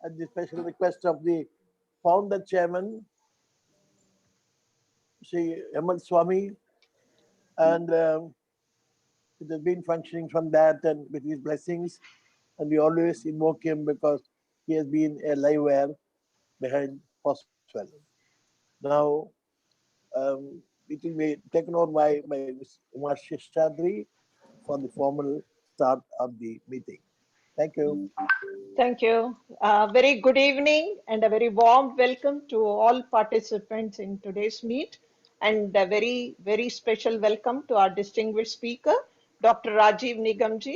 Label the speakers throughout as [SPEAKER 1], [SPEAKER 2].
[SPEAKER 1] at the special request of the founder chairman, Sri M.L. Swami, and it has been functioning from that and with his blessings. And we always invoke him because he has been a live wire behind FOSWL. Now, it will be taken over by Ms. Umar Shishadri for the formal start of the meeting. Thank you.
[SPEAKER 2] Thank you. Very good evening and a very warm welcome to all participants in today's meet, and a very, very special welcome to our distinguished speaker, Dr. Rajiv Nigamji.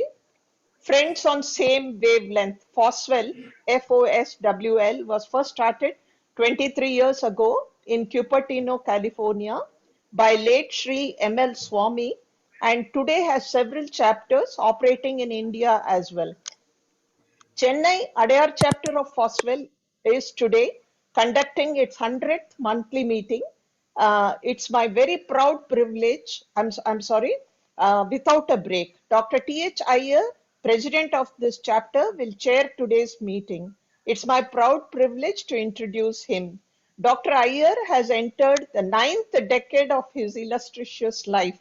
[SPEAKER 2] Friends on same wavelength, FOSWL, FOSWL, was first started 23 years ago in Cupertino, California by late Sri M.L. Swami, and today has several chapters operating in India as well. Chennai Adyar chapter of FOSWL is today conducting its 100th monthly meeting. It's my very proud privilege, without a break. Dr. T.H. Iyer, President of this chapter, will chair today's meeting. It's my proud privilege to introduce him. Dr. Iyer has entered the 9th decade of his illustrious life.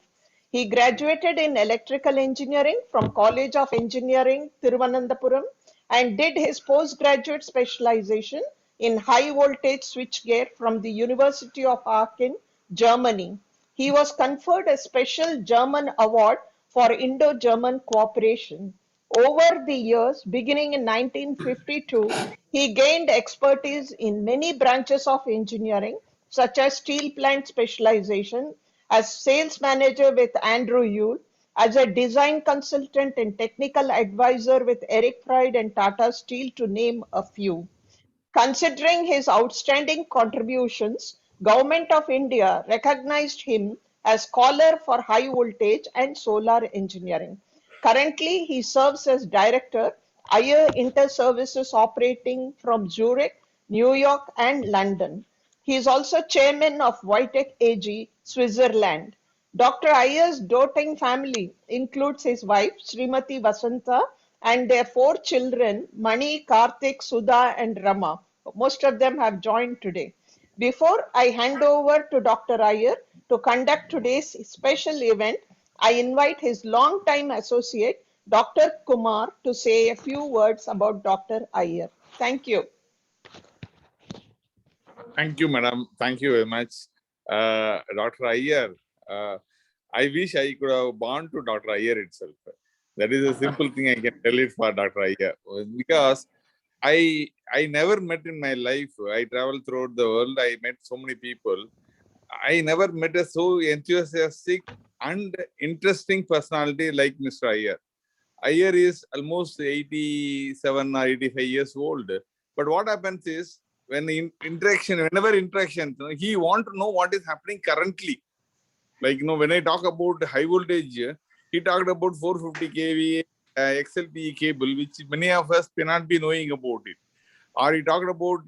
[SPEAKER 2] He graduated in electrical engineering from College of Engineering, Thiruvananthapuram, and did his postgraduate specialization in high voltage switchgear from the University of Aachen, Germany. He was conferred a special German award for Indo-German cooperation. Over the years, beginning in 1952, he gained expertise in many branches of engineering, such as steel plant specialization, as sales manager with Andrew Yule, as a design consultant and technical advisor with Eric Freid and Tata Steel, to name a few. Considering his outstanding contributions, Government of India recognized him as Scholar for High Voltage and Solar Engineering. Currently, he serves as Director, Ayer Inter-Services operating from Zurich, New York, and London. He is also Chairman of Vitek AG, Switzerland. Dr. Iyer's doting family includes his wife, Srimati Vasanta, and their 4 children, Mani, Karthik, Sudha, and Rama. Most of them have joined today. Before I hand over to Dr. Iyer to conduct today's special event, I invite his longtime associate, Dr. Kumar, to say a few words about Dr. Iyer. Thank you.
[SPEAKER 3] Thank you, madam. Thank you very much. Dr. Iyer, I wish I could have born to Dr. Iyer itself. That is a simple thing I can tell it for Dr. Iyer. Because I never met in my life. I traveled throughout the world. I met so many people. I never met a so enthusiastic and interesting personality like Mr. Iyer. Iyer is almost 87 or 85 years old. But what happens is, whenever interaction, he wants to know what is happening currently. Like, when I talk about high voltage, he talked about 450 kV XLPE cable, which many of us may not be knowing about it. Or he talked about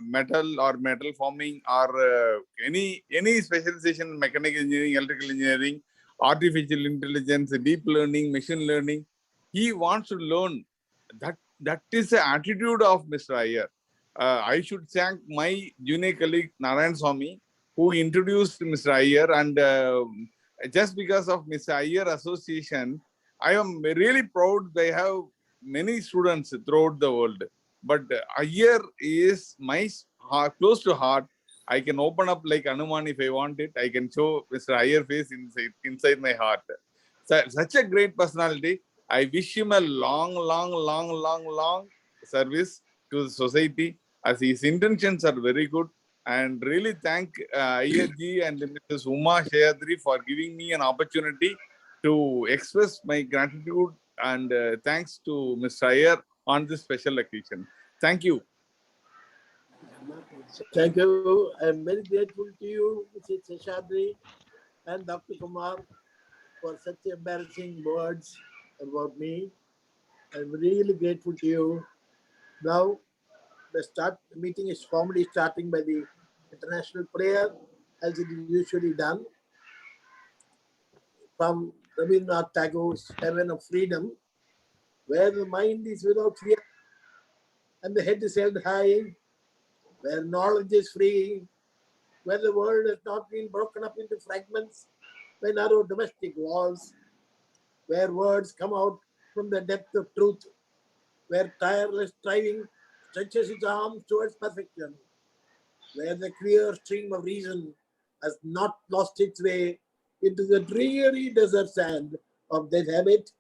[SPEAKER 3] metal forming, or any specialization in mechanical engineering, electrical engineering, artificial intelligence, deep learning, machine learning. He wants to learn. That is the attitude of Mr. Iyer. I should thank my junior colleague Narayan Swami, who introduced Mr. Iyer, and just because of Mr. Iyer association, I am really proud they have many students throughout the world. But Iyer is my close to heart. I can open up like Hanuman if I want it. I can show Mr. Iyer face inside my heart. Such a great personality. I wish him a long service to the society, as his intentions are very good. And really thank Iyerji and Mrs. Uma Shayadri for giving me an opportunity to express my gratitude, and thanks to Mr. Iyer on this special occasion. Thank you.
[SPEAKER 1] Thank you. I'm very grateful to you, Mrs. Sheshadri and Dr. Kumar, for such embarrassing words about me. I'm really grateful to you. Now, the meeting is formally starting by the international prayer, as it is usually done, from Rabindranath Tagore's Heaven of Freedom, where the mind is without fear. and the head is held high, where knowledge is free, where the world has not been broken up into fragments by narrow domestic walls, where words come out from the depth of truth, where tireless striving stretches its arms towards perfection, where the clear stream of reason has not lost its way into the dreary desert sand of dead habit,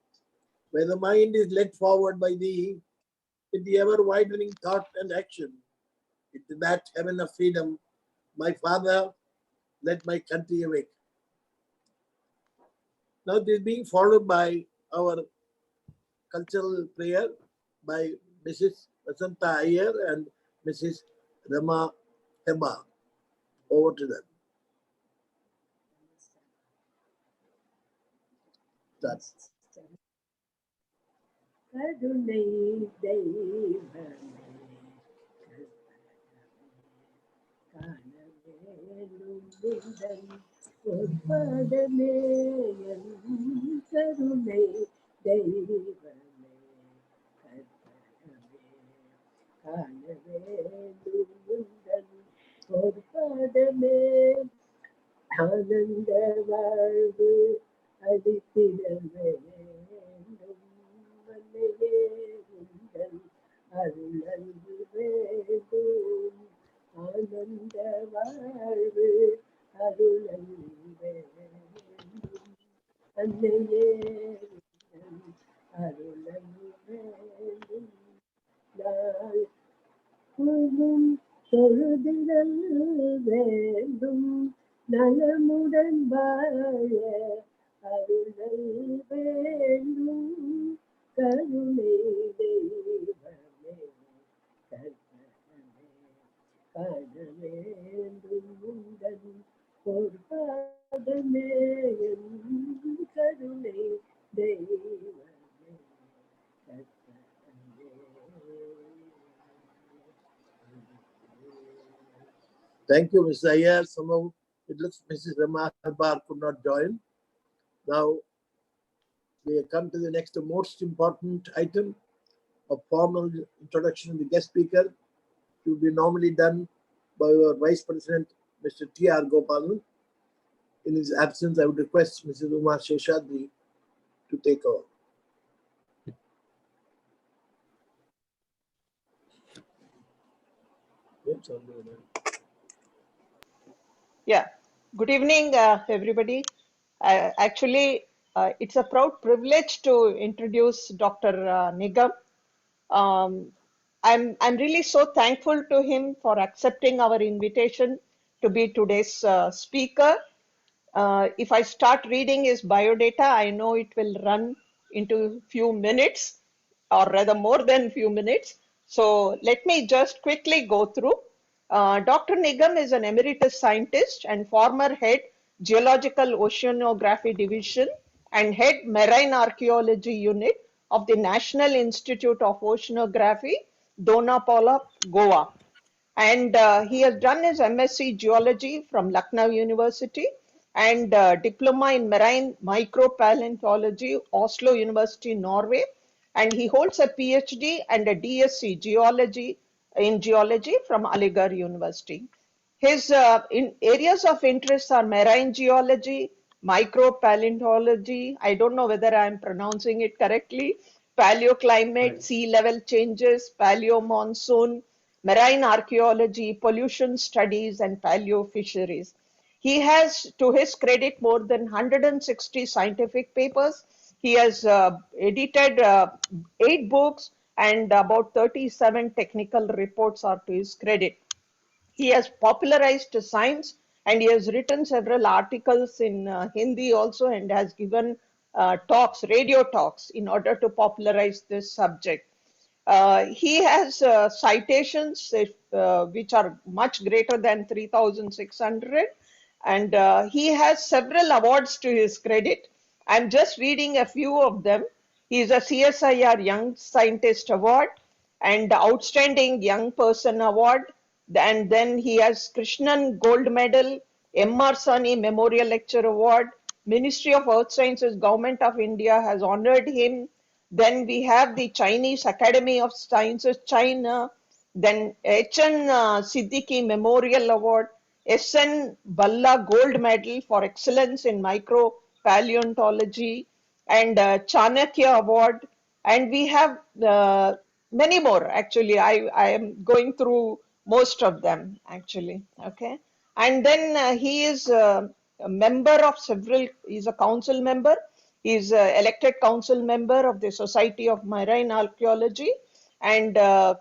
[SPEAKER 1] where the mind is led forward by thee with the ever widening thought and action. Into that heaven of freedom, my Father, let my country awake. Now, this is being followed by our cultural prayer by Mrs. Vasanta Iyer and Mrs. Rama Hema. Over to them. Start.
[SPEAKER 4] கருணை தெய்வமே காணவேலும் நின்றன் பொற்பதமே கருணை தெய்வமே கற்பகமே காணவேலும் நின்றன் பொற்பதமே ஆனந்த வாழ்வு அளித்திட வேண்டும் மன்னையே உந்தன் அருள் அன்பு வேண்டும் ஆனந்த வாழ்வு அருள் அன்பு வேண்டும் அன்னையே உந்தன் அருள் அன்பு வேண்டும் நாள் முழுதும் தொழுதிடல் வேண்டும் நலமுடன் வாழ அருளல் வேண்டும் கருணை தெய்வமே கற்பகமே காண வேண்டும் உந்தன் பொற்பாதமே கருணை தெய்வமே கற்பகமே.
[SPEAKER 1] Thank you, Mr. Iyer. Somehow it looks Mrs. Rama Halbar could not join. Now we come to the next most important item of formal introduction of the guest speaker, to be normally done by our Vice President, Mr. T.R. Gopalan. In his absence, I would request Mrs. Uma Sheshadri to take over.
[SPEAKER 2] Yeah. Good evening, everybody. Actually, it's a proud privilege to introduce Dr. Nigam. I'm really so thankful to him for accepting our invitation to be today's speaker. If I start reading his biodata, I know it will run into few minutes, or rather more than few minutes. So let me just quickly go through. Dr. Nigam is an emeritus scientist and former head Geological Oceanography Division and head Marine Archaeology Unit of the National Institute of Oceanography, Donapaula, Goa. And he has done his MSc Geology from Lucknow University and Diploma in Marine Micropaleontology, Oslo University, Norway. And he holds a PhD and a DSc Geology in Geology from Aligarh University. His areas of interest are marine geology, micropaleontology, I don't know whether I'm pronouncing it correctly, paleoclimate, sea level changes, paleomonsoon, marine archaeology, pollution studies, and paleofisheries. He has, to his credit, more than 160 scientific papers. He has edited 8 books and about 37 technical reports are to his credit. He has popularized science and he has written several articles in Hindi also and has given talks, radio talks, in order to popularize this subject. He has citations which are much greater than 3,600, and he has several awards to his credit. I'm just reading a few of them. He is a CSIR Young Scientist Award and Outstanding Young Person Award. And then he has Krishnan Gold Medal, M.R. Sani Memorial Lecture Award. Ministry of Earth Sciences, Government of India has honored him. Then we have the Chinese Academy of Sciences, China. Then H.N. Siddiqui Memorial Award, S.N. Balla Gold Medal for Excellence in Micropaleontology, and Chanakya Award. And we have many more. Actually, I am going through most of them actually. Okay. And then he is a member of several, he's a council member. He's elected council member of the Society of Marine Archaeology and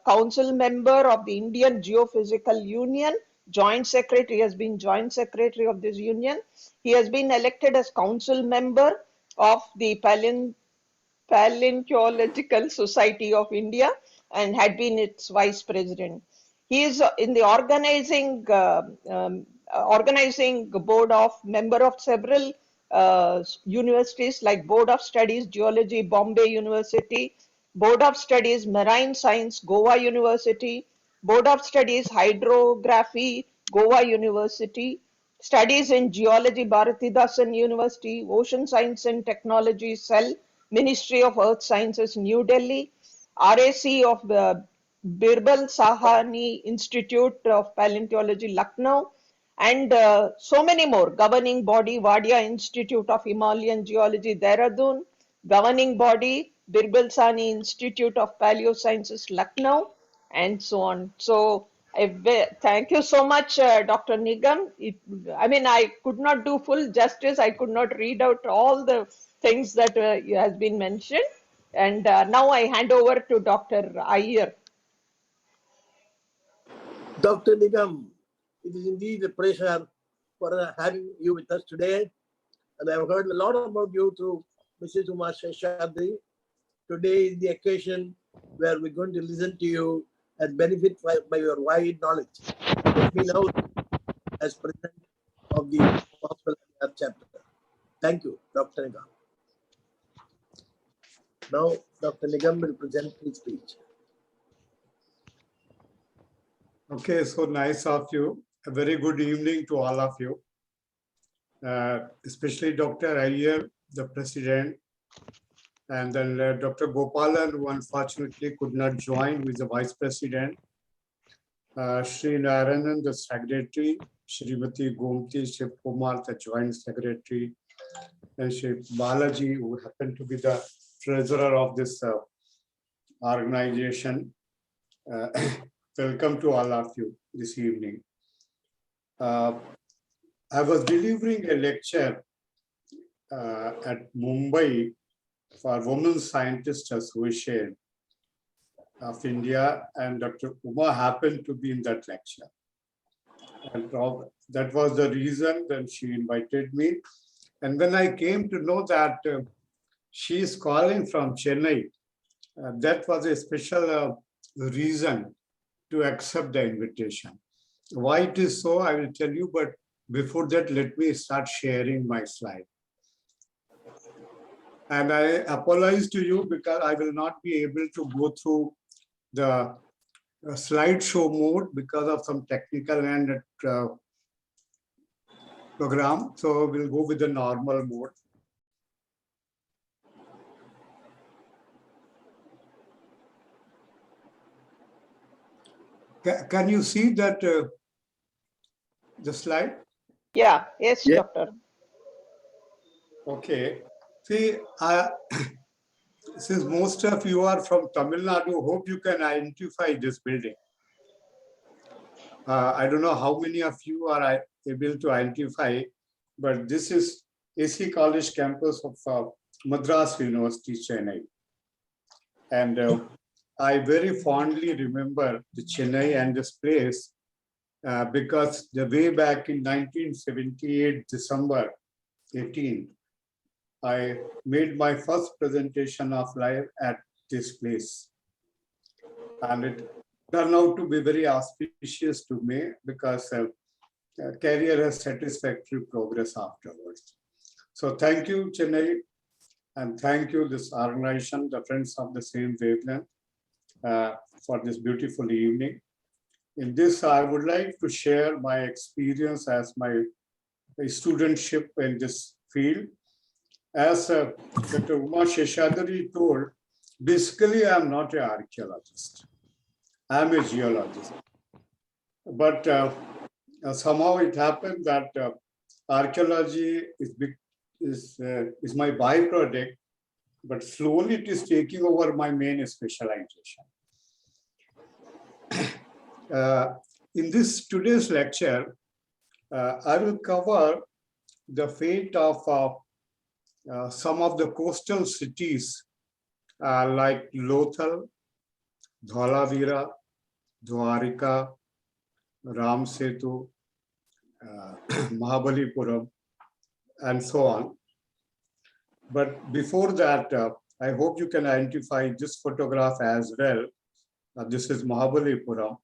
[SPEAKER 2] council member of the Indian Geophysical Union, joint secretary. He has been joint secretary of this union. He has been elected as council member of the Paleontological Society of India and had been its vice president. He is in the organizing board of member of several universities like Board of Studies Geology, Bombay University, Board of Studies Marine Science, Goa University, Board of Studies Hydrography, Goa University, Studies in Geology, Bharatidasan University, Ocean Science and Technology Cell, Ministry of Earth Sciences, New Delhi, RAC of the Birbal Sahani Institute of Paleontology, Lucknow, and so many more. Governing body, Wadia Institute of Himalayan Geology, Dehradun, governing body, Birbal Sahani Institute of Paleosciences, Lucknow, and so on. So, thank you so much, Dr. Nigam. I mean, I could not do full justice. I could not read out all the things that has been mentioned. And now I hand over to Dr. Iyer.
[SPEAKER 1] Dr. Nigam, it is indeed a pleasure for having you with us today. And I've heard a lot about you through Mrs. Uma Sheshadri. Today is the occasion where we're going to listen to you and benefit by your wide knowledge. Let me now, as president of the FOSWL Meeting chapter. Thank you, Dr. Nigam. Now, Dr. Nigam will present his speech.
[SPEAKER 5] Okay, so nice of you. A very good evening to all of you, especially Dr. Iyer, the president, and then Dr. Gopalan, who unfortunately could not join, who is the vice president, Sri Narayanan, the secretary, Srimati Gomti Shivkumar, the joint secretary, and Shri Balaji, who happened to be the treasurer of this organization. Welcome to all of you this evening. I was delivering a lecture at Mumbai for Women Scientists Association of India, and Dr. Uma happened to be in that lecture. And that was the reason that she invited me. And when I came to know that she is calling from Chennai, that was a special reason to accept the invitation. Why it is so, I will tell you, but before that, let me start sharing my slide. And I apologize to you because I will not be able to go through the slideshow mode because of some technical and program. So we'll go with the normal mode. Can you see that the slide?
[SPEAKER 2] Yeah, yes,
[SPEAKER 1] Yeah.
[SPEAKER 2] Doctor.
[SPEAKER 5] Okay. See, since most of you are from Tamil Nadu, hope you can identify this building. I don't know how many of you are able to identify, but this is AC College campus of Madras University, Chennai. And I very fondly remember the Chennai and this place because the way back in 1978, December 18, I made my first presentation of live at this place. And it turned out to be very auspicious to me because career has satisfactory progress afterwards. So thank you, Chennai, and thank you, this organization, the Friends of the Same Wavelength, for this beautiful evening. In this, I would like to share my experience as my studentship in this field. As Dr. Uma Sheshadri told, Basically, I'm not an archaeologist. I'm a geologist. But somehow it happened that archaeology is my byproduct, but slowly it is taking over my main specialization. In this today's lecture, I will cover the fate of some of the coastal cities like Lothal, Dhalavira, Dwarika, Ramsetu, Mahabalipuram, and so on. But before that, I hope you can identify this photograph as well. This is Mahabalipuram.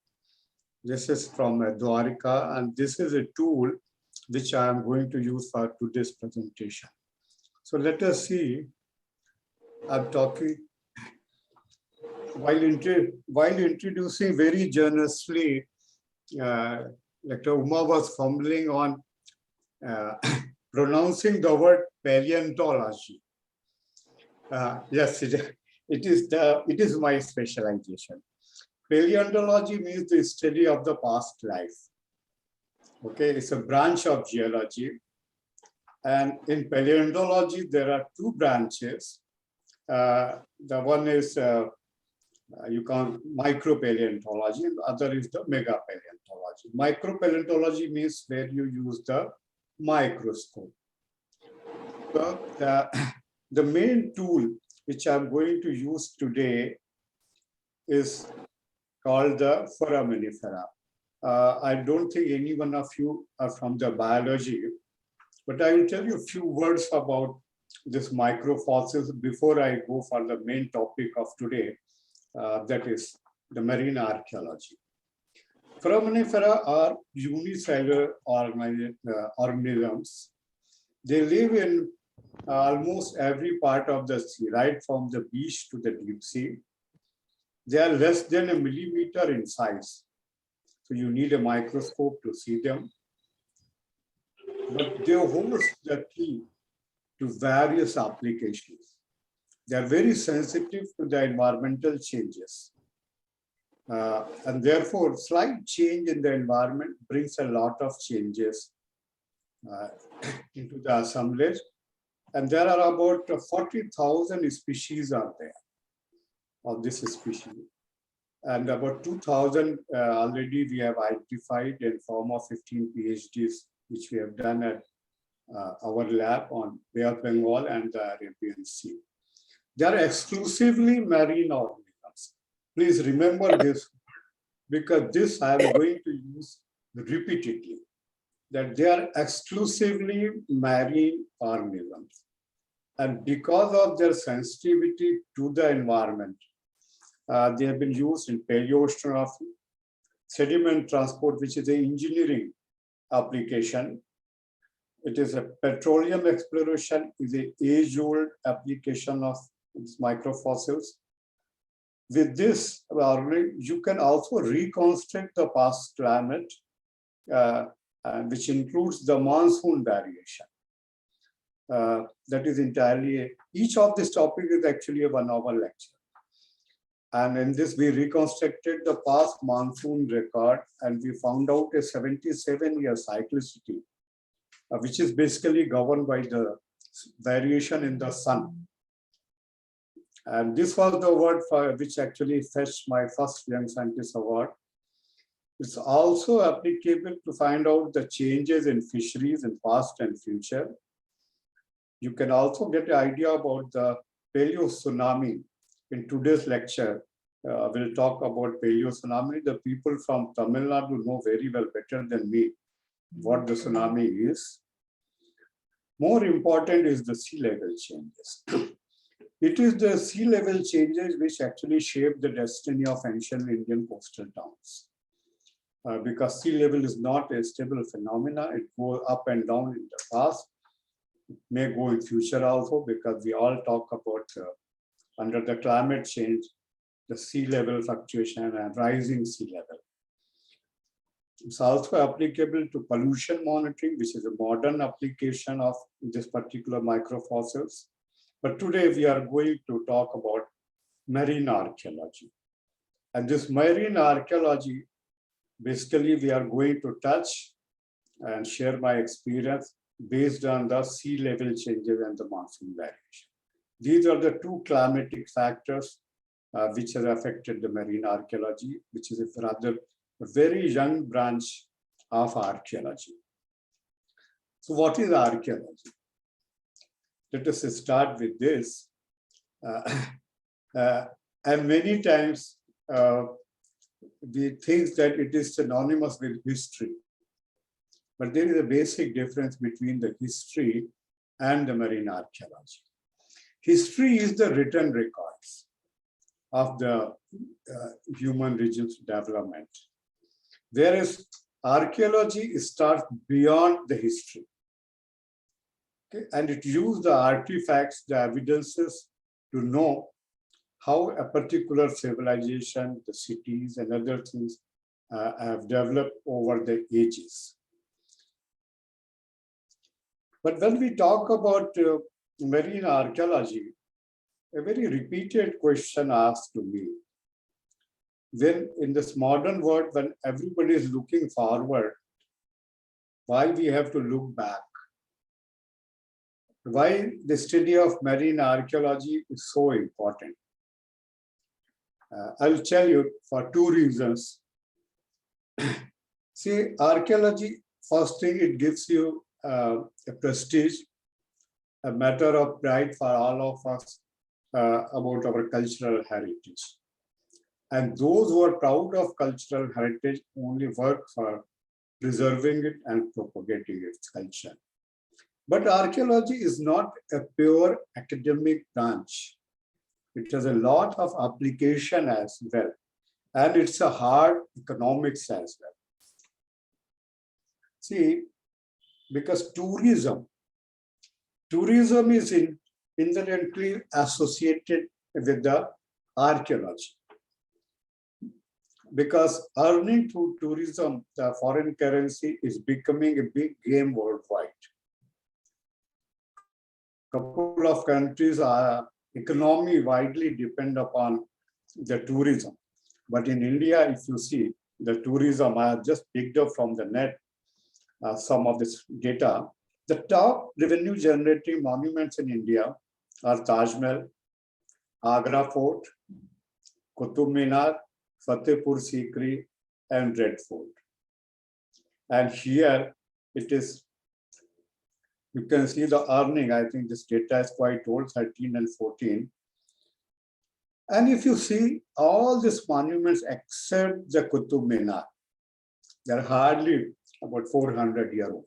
[SPEAKER 5] This is from Dwarika, and this is a tool which I am going to use for today's presentation. So let us see. I'm talking while introducing very generously. Dr. Uma was fumbling on pronouncing the word paleontology. Yes, it is my specialization. Paleontology means the study of the past life. Okay, it's a branch of geology. And in paleontology, there are two branches. The one is micropaleontology, and the other is the megapaleontology. Micropaleontology means where you use the microscope. So the main tool which I'm going to use today is called the foraminifera. I don't think any one of you are from the biology, but I will tell you a few words about this microfossils before I go for the main topic of today, that is the marine archaeology. Foraminifera are unicellular organisms. They live in almost every part of the sea, right from the beach to the deep sea. They are less than a millimeter in size. So you need a microscope to see them. But they hold the key to various applications. They are very sensitive to the environmental changes. And therefore, slight change in the environment brings a lot of changes into the assemblage. And there are about 40,000 species out there of this species. And about 2,000 already we have identified in form of 15 PhDs, which we have done at our lab on Bay of Bengal and the Arabian Sea. They are exclusively marine organisms. Please remember this, because this I am going to use repeatedly, that they are exclusively marine organisms. And because of their sensitivity to the environment, they have been used in paleoceanography, sediment transport, which is an engineering application. It is a petroleum exploration, is an age-old application of these microfossils. With this, you can also reconstruct the past climate, which includes the monsoon variation. That is entirely, each of this topic is actually a 1 hour lecture. And in this, we reconstructed the past monsoon record, and we found out a 77-year cyclicity, which is basically governed by the variation in the sun. And this was the word for which actually fetched my first Young Scientist Award. It's also applicable to find out the changes in fisheries in past and future. You can also get an idea about the paleo tsunami. In today's lecture, we'll talk about paleo tsunami. The people from Tamil Nadu know very well, better than me, what the tsunami is. More important is the sea level changes. It is the sea level changes which actually shape the destiny of ancient Indian coastal towns. Because sea level is not a stable phenomena, it goes up and down in the past. It may go in future also, because we all talk about under the climate change, the sea level fluctuation and rising sea level. It's also applicable to pollution monitoring, which is a modern application of this particular microfossils. But today we are going to talk about marine archaeology. And this marine archaeology, basically we are going to touch and share my experience based on the sea level changes and the monsoon variation. These are the two climatic factors which have affected the marine archaeology, which is a rather very young branch of archaeology. So what is archaeology? Let us start with this. And many times we think that it is synonymous with history. But there is a basic difference between the history and the marine archaeology. History is the written records of the human region's development, whereas archaeology starts beyond the history. Okay? And it uses the artifacts, the evidences to know how a particular civilization, the cities and other things have developed over the ages. But when we talk about marine archaeology, a very repeated question asked to me, when in this modern world, when everybody is looking forward, why we have to look back? Why the study of marine archaeology is so important? I'll tell you for two reasons. See, archaeology, first thing, it gives you a prestige, a matter of pride for all of us about our cultural heritage. And those who are proud of cultural heritage only work for preserving it and propagating its culture. But archaeology is not a pure academic branch. It has a lot of application as well. And it's a hard economics as well. See, because tourism is inherently associated with the archaeology. Because earning through tourism, the foreign currency is becoming a big game worldwide. Couple of countries are economy widely depend upon the tourism. But in India, if you see the tourism, I have just picked up from the net some of this data. The top revenue generating monuments in India are Taj Mahal, Agra Fort, Qutub Minar, Fatehpur Sikri, and Red Fort. And here it is, you can see the earning. I think this data is quite old, 13 and 14. And if you see all these monuments except the Qutub Minar, they're hardly about 400 years old.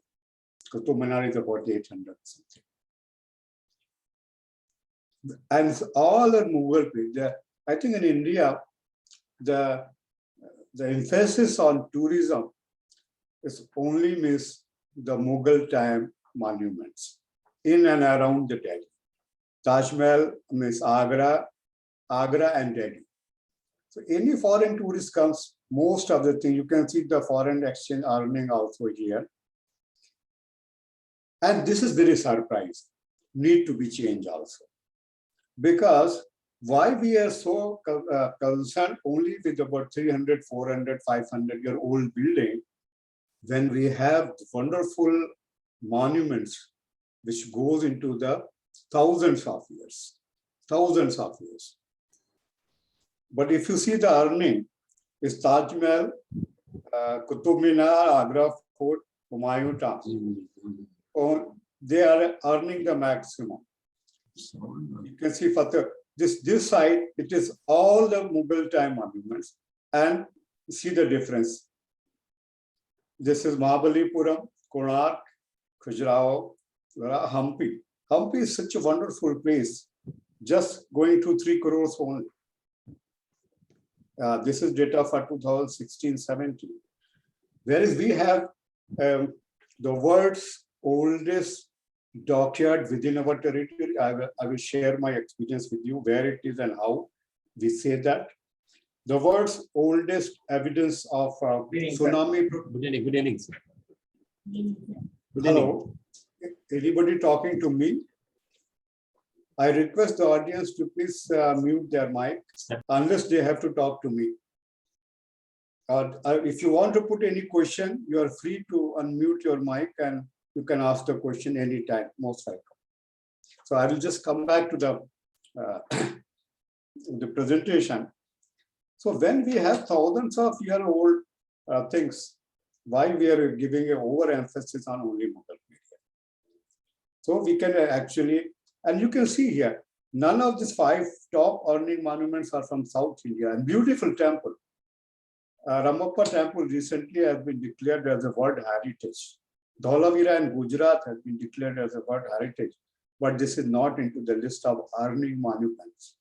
[SPEAKER 5] Qutub Minar is about 800 something. And all are Mughal period. I think in India, the emphasis on tourism is only miss the Mughal time monuments in and around the Delhi. Taj Mahal means Agra and Delhi. So any foreign tourist comes, most of the thing, you can see the foreign exchange earning also here. And this is very surprising, need to be changed also. Because why we are so concerned only with about 300, 400, 500-year-old building when we have wonderful monuments which goes into the thousands of years. But if you see the earning, is Taj Mahal, Qutub Minar, Agra Fort, Humayun Tomb. They are earning the maximum. You can see for this side, it is all the Mughal time monuments, and see the difference. This is Mahabalipuram, Konark, Khajuraho, Hampi. Hampi is such a wonderful place, just going to 3 crores only. This is data for 2016-17. Whereas we have the world's oldest dockyard within our territory. I will share my experience with you, where it is and how we say that. The world's oldest evidence of tsunami.
[SPEAKER 6] Good evening, sir.
[SPEAKER 5] Hello. Anybody talking to me? I request the audience to please mute their mic unless they have to talk to me. If you want to put any question, you are free to unmute your mic and you can ask the question anytime, most welcome. So I will just come back to the presentation. So when we have thousands of year-old things, why we are giving an overemphasis on only Mughal period? So we can actually, and you can see here, none of these 5 top earning monuments are from South India, and beautiful temple. Ramappa temple recently has been declared as a World Heritage. Dholavira in Gujarat has been declared as a World Heritage, but this is not into the list of earning monuments.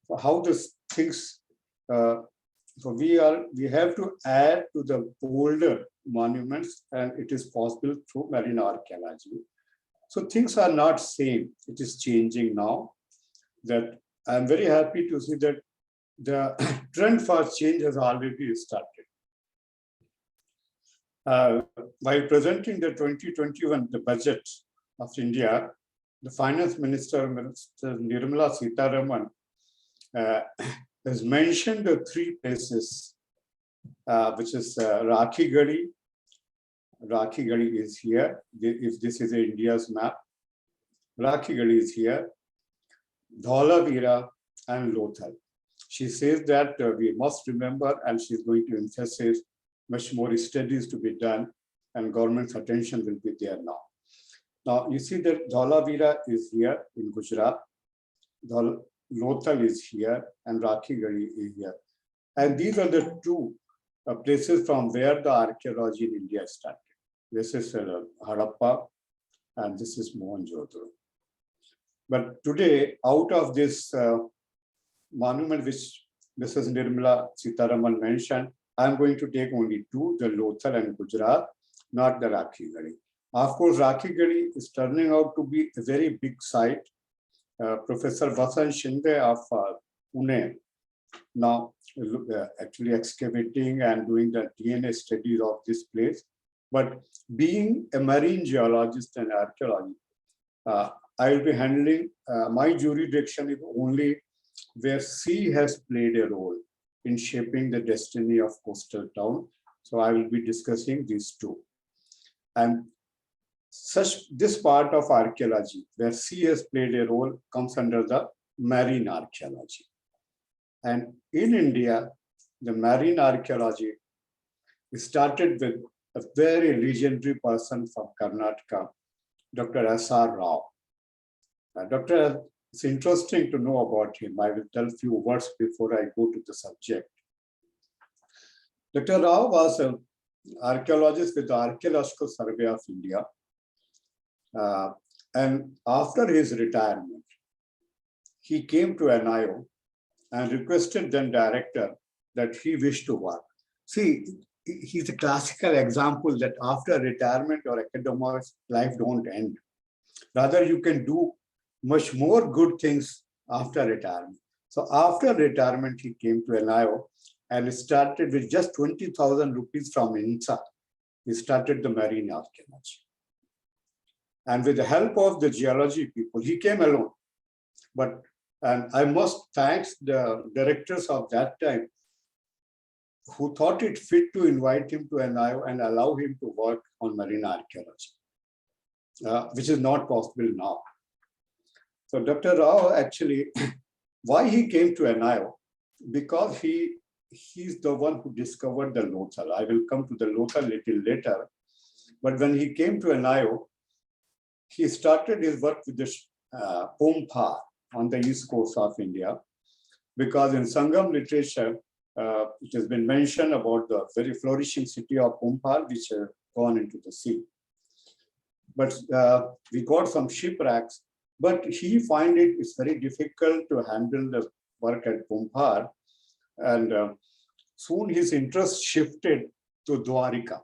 [SPEAKER 5] So how these things, so we have to add to the older monuments, and it is possible through marine archaeology. So things are not same. It is changing now. That I'm very happy to see that the trend for change has already started. While presenting the 2021 the budget of India, the Finance Minister, Nirmala Sitharaman, has mentioned the 3 places, which is Rakhi Gadi. Rakhi Gadi is here. If this is India's map, Rakhi Gadi is here. Dholavira and Lothal. She says that we must remember, and she's going to emphasize much more studies to be done, and government's attention will be there now. Now you see that Dholavira is here in Gujarat, Lothal is here, and Rakhi Gadi is here. And these are the 2 places from where the archaeology in India started. This is Harappa, and this is Mohenjo-daro. But today, out of this monument which Mrs. Nirmala Sitharaman mentioned, I'm going to take only 2, the Lothal and Gujarat, not the Rakhi Gadi. Of course, Rakhi Gadi is turning out to be a very big site. Professor Vasant Shinde of Pune now actually excavating and doing the DNA studies of this place. But being a marine geologist and archaeologist, I will be handling my jurisdiction is only where sea has played a role in shaping the destiny of coastal town. So I will be discussing these 2. And this part of archaeology where sea has played a role comes under the marine archaeology. And in India, the marine archaeology started with a very legendary person from Karnataka, Dr. S.R. Rao. It's interesting to know about him. I will tell a few words before I go to the subject. Dr. Rao was an archaeologist with the Archeological Survey of India. And after his retirement, he came to NIO and requested then director that he wished to work. See, he's a classical example that after retirement or academic life don't end. Rather, you can do much more good things after retirement. So after retirement, he came to NIO and started with just 20,000 rupees from INSA. He started the marine archaeology. And with the help of the geology people, he came alone. But and I must thank the directors of that time who thought it fit to invite him to NIO and allow him to work on marine archaeology, which is not possible now. So Dr. Rao actually, why he came to NIO? Because he's the one who discovered the Lothal. I will come to the Lothal a little later. But when he came to NIO, he started his work with the Pompar on the east coast of India, because in Sangam literature, it has been mentioned about the very flourishing city of Pompar, which has gone into the sea. But we got some shipwrecks, but he find it's very difficult to handle the work at Pompar. And soon his interest shifted to Dwarika,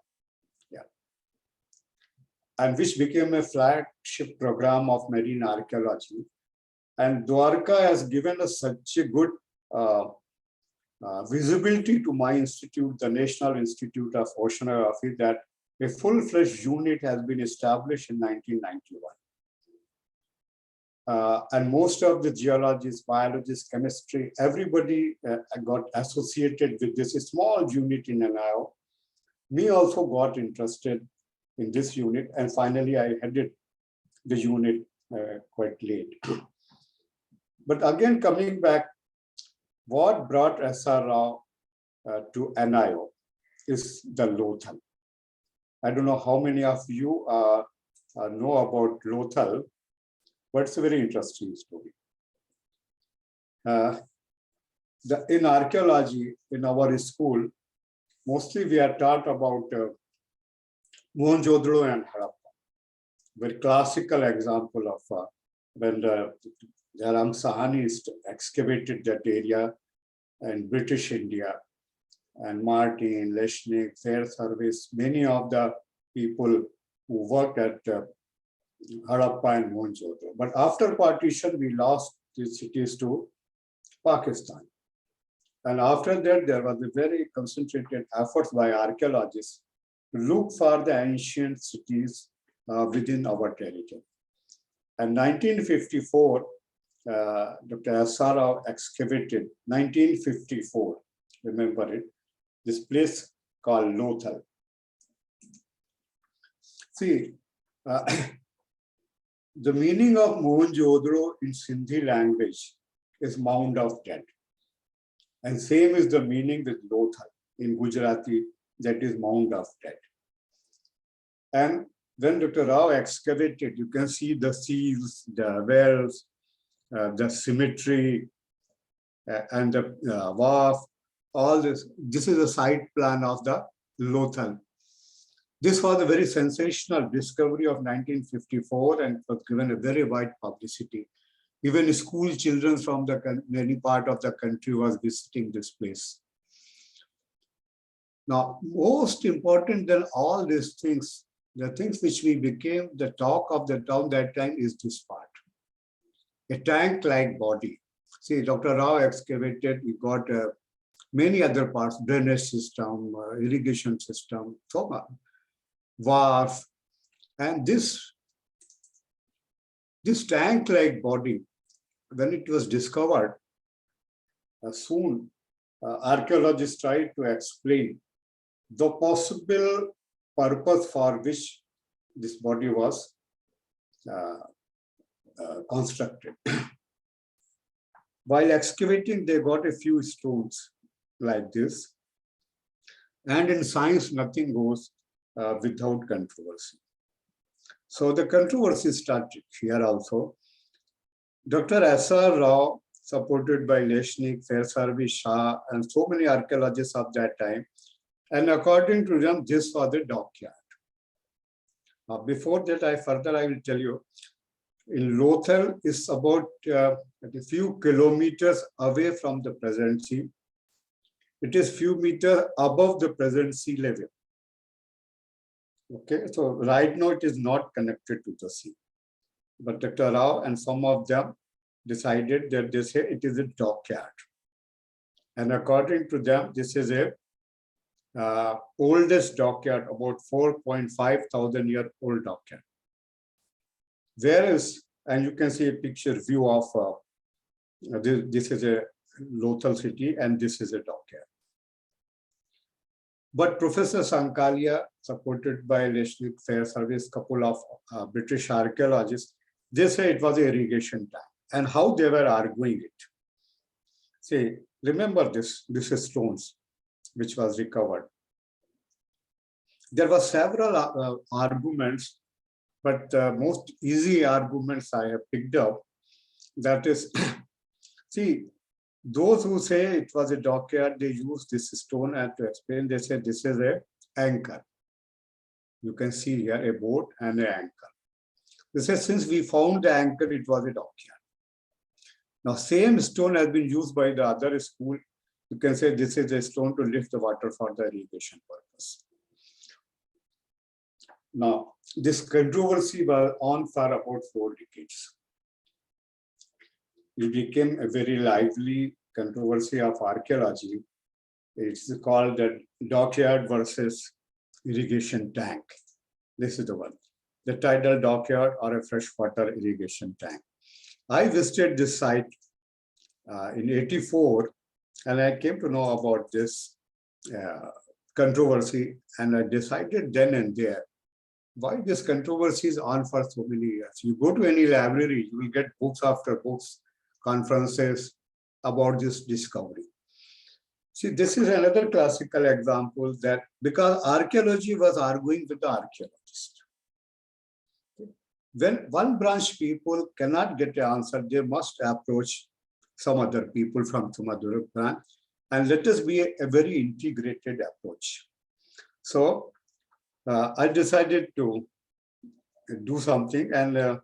[SPEAKER 5] and which became a flagship program of marine archaeology. And Dwarka has given us such a good visibility to my institute, the National Institute of Oceanography, that a full-fledged unit has been established in 1991. And most of the geologists, biologists, chemistry, everybody got associated with this small unit in NIO. Me also got interested in this unit, and finally I headed the unit quite late. But again, coming back, what brought SR Rao to NIO is the Lothal. I don't know how many of you know about Lothal, but it's a very interesting story. In archaeology, in our school, mostly we are taught about Mohenjo-daro and Harappa. Very classical example of when the Ram Sahani excavated that area in British India, and Martin, Leshnik, Fair Service, many of the people who worked at Harappa and Mohenjo-daro. But after partition, we lost these cities to Pakistan. And after that, there was a very concentrated effort by archaeologists to look for the ancient cities within our territory. And 1954, Dr. SR Rao excavated, 1954, remember it, this place called Lothal. See, the meaning of Mohenjo-daro in Sindhi language is mound of dead. And same is the meaning with Lothal in Gujarati, that is mound of dead. And when Dr. Rao excavated, you can see the seals, the wells, the symmetry, and the wharf, all this. This is a site plan of the Lothal. This was a very sensational discovery of 1954 and was given a very wide publicity. Even school children from many part of the country was visiting this place. Now, most important than all these things, the things which we became the talk of the town that time is this part. A tank-like body. See, Dr. Rao excavated, we got many other parts, drainage system, irrigation system, so much, wharf. And this tank-like body, when it was discovered, soon archaeologists tried to explain the possible purpose for which this body was constructed. While excavating, they got a few stones like this. And in science, nothing goes without controversy. So the controversy started here also. Dr. SR Rao, supported by Leshnik, Fair Service, Shah, and so many archaeologists of that time, and according to them, this was the dockyard. Before that, I will tell you, in Lothal is about a few kilometers away from the present sea. It is few meters above the present sea level. Okay, so right now it is not connected to the sea. But Dr. Rao and some of them decided that they say it is a dockyard. And according to them, this is a oldest dockyard, about 4,500 year old dockyard. Whereas, and you can see a picture view of this is a Lothal city and this is a dockyard. But Professor Sankalia, supported by Leshnik, Fair Service, couple of British archaeologists, they say it was an irrigation tank. And how they were arguing it. See, remember this is stones which was recovered. There were several arguments, but the most easy arguments I have picked up, that is, see, those who say it was a dockyard, they use this stone and to explain, they say this is an anchor. You can see here a boat and an anchor. They say since we found the anchor, it was a dockyard. Now, same stone has been used by the other school. You can say this is a stone to lift the water for the irrigation purpose. Now, this controversy was on for about 4 decades. It became a very lively controversy of archaeology. It's called the dockyard versus irrigation tank. This is the one. The tidal dockyard or a freshwater irrigation tank. I visited this site in '84, and I came to know about this controversy, and I decided then and there why this controversy is on for so many years. You go to any library, you will get books after books, conferences about this discovery. See, this is another classical example that because archaeology was arguing with the archaeologist. When one branch people cannot get an answer, they must approach some other people from some other branch, and let us be a very integrated approach. So I decided to do something, and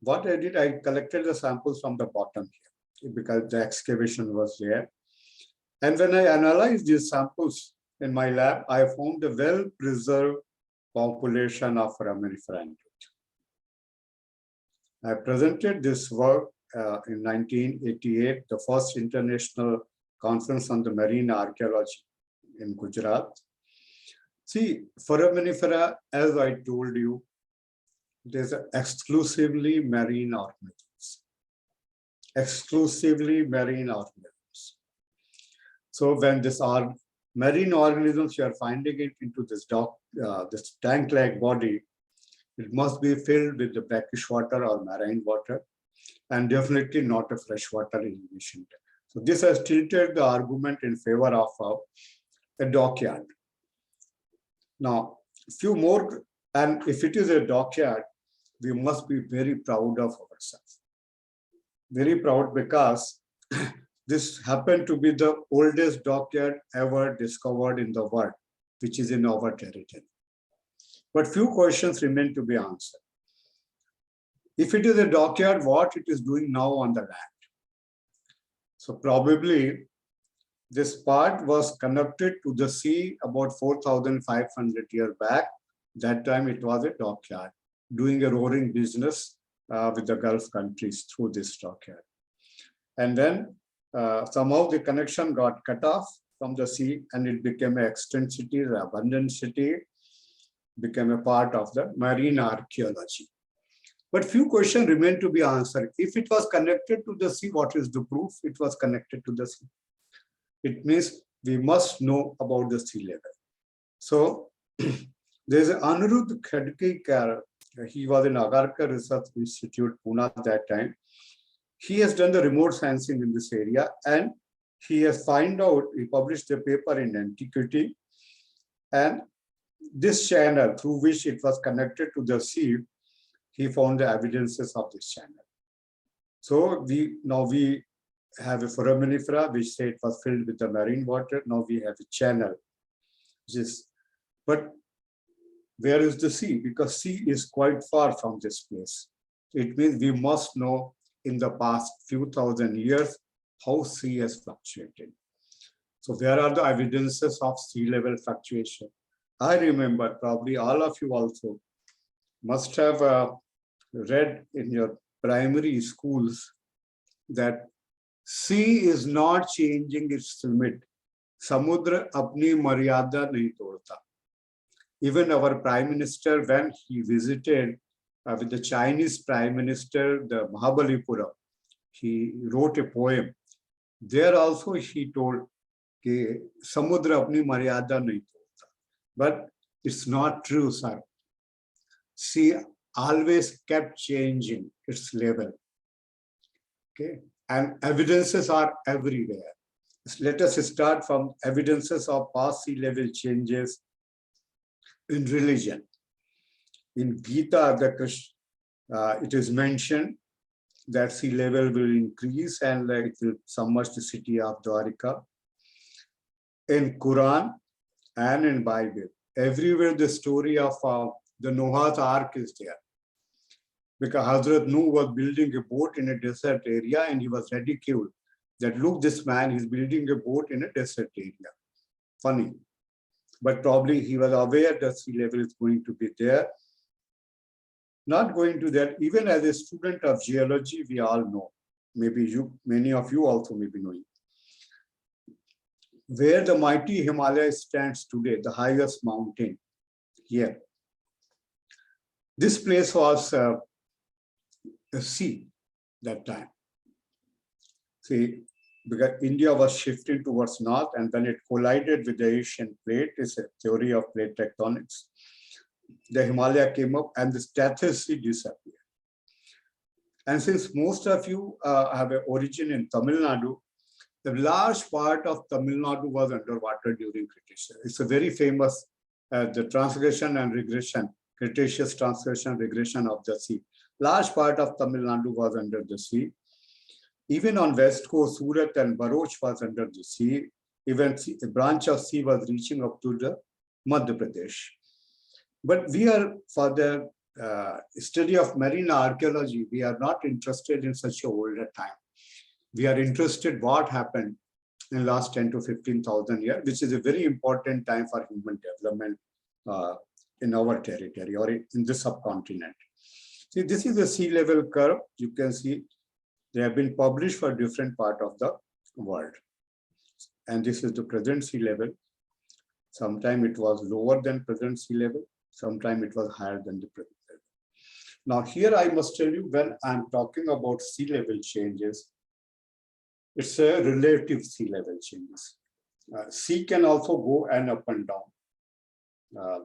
[SPEAKER 5] what I did, I collected the samples from the bottom here because the excavation was there. And when I analyzed these samples in my lab, I found a well-preserved population of foraminifera. I presented this work in 1988, the first international conference on the marine archaeology in Gujarat. See, foraminifera, as I told you, there's exclusively marine organisms. Exclusively marine organisms. So when these are marine organisms, you are finding it into this tank-like body, it must be filled with the brackish water or marine water, and definitely not a freshwater irrigation. So this has tilted the argument in favor of a dockyard. Now, few more, and if it is a dockyard, we must be very proud of ourselves. Very proud because this happened to be the oldest dockyard ever discovered in the world, which is in our territory. But few questions remain to be answered. If it is a dockyard, what it is doing now on the land? So probably this part was connected to the sea about 4,500 years back. That time it was a dockyard, doing a roaring business with the Gulf countries through this dockyard. And then somehow the connection got cut off from the sea, and it became an extinct city, an abandoned city, became a part of the marine archaeology. But few questions remain to be answered. If it was connected to the sea, what is the proof it was connected to the sea? It means we must know about the sea level. So there's Anirudh Khadkekar. He was in Agarkar Research Institute, Pune at that time. He has done the remote sensing in this area, and he has found out, he published a paper in Antiquity, and this channel through which it was connected to the sea, he found the evidences of this channel. So now we have a foraminifera which say it was filled with the marine water. Now we have a channel. But where is the sea? Because sea is quite far from this place. It means we must know in the past few thousand years how sea has fluctuated. So where are the evidences of sea level fluctuation? I remember, probably all of you also must have read in your primary schools that sea is not changing its limit. Samudra apni maryada nahi todta. Even our Prime Minister, when he visited with the Chinese Prime Minister, the Mahabalipuram, he wrote a poem. There also he told, Samudra apni maryada nahi todta. But it's not true, sir. Sea always kept changing its level. Okay, and evidences are everywhere. Let us start from evidences of past sea level changes in religion. In Gita, it is mentioned that sea level will increase and it will submerge the city of Dwarika. In Quran and in Bible, everywhere the story of the Noah's Ark is there. Because Hazrat Noah was building a boat in a desert area, and he was ridiculed that, look, this man is building a boat in a desert area. Funny. But probably he was aware that sea level is going to be there. Not going to that, even as a student of geology, we all know, maybe many of you also may be knowing, where the mighty Himalaya stands today, the highest mountain here. This place was a sea. that time. See, because India was shifting towards north, and when it collided with the Asian plate, it's a theory of plate tectonics. The Himalaya came up and the Tethys Sea disappeared. And since most of you have an origin in Tamil Nadu, the large part of Tamil Nadu was underwater during Cretaceous. It's a very famous, the transgression and regression, Cretaceous transgression regression of the sea. Large part of Tamil Nadu was under the sea. Even on West Coast, Surat and Bharuch was under the sea. Even a branch of sea was reaching up to the Madhya Pradesh. But we are, for the study of marine archaeology, we are not interested in such a older time. We are interested what happened in the last 10 to 15,000 years, which is a very important time for human development in our territory or in the subcontinent. See, this is the sea level curve. You can see they have been published for different part of the world. And this is the present sea level. Sometime it was lower than present sea level. Sometime it was higher than the present level. Now here I must tell you, when I'm talking about sea level changes, it's a relative sea level changes. Sea can also go and up and down.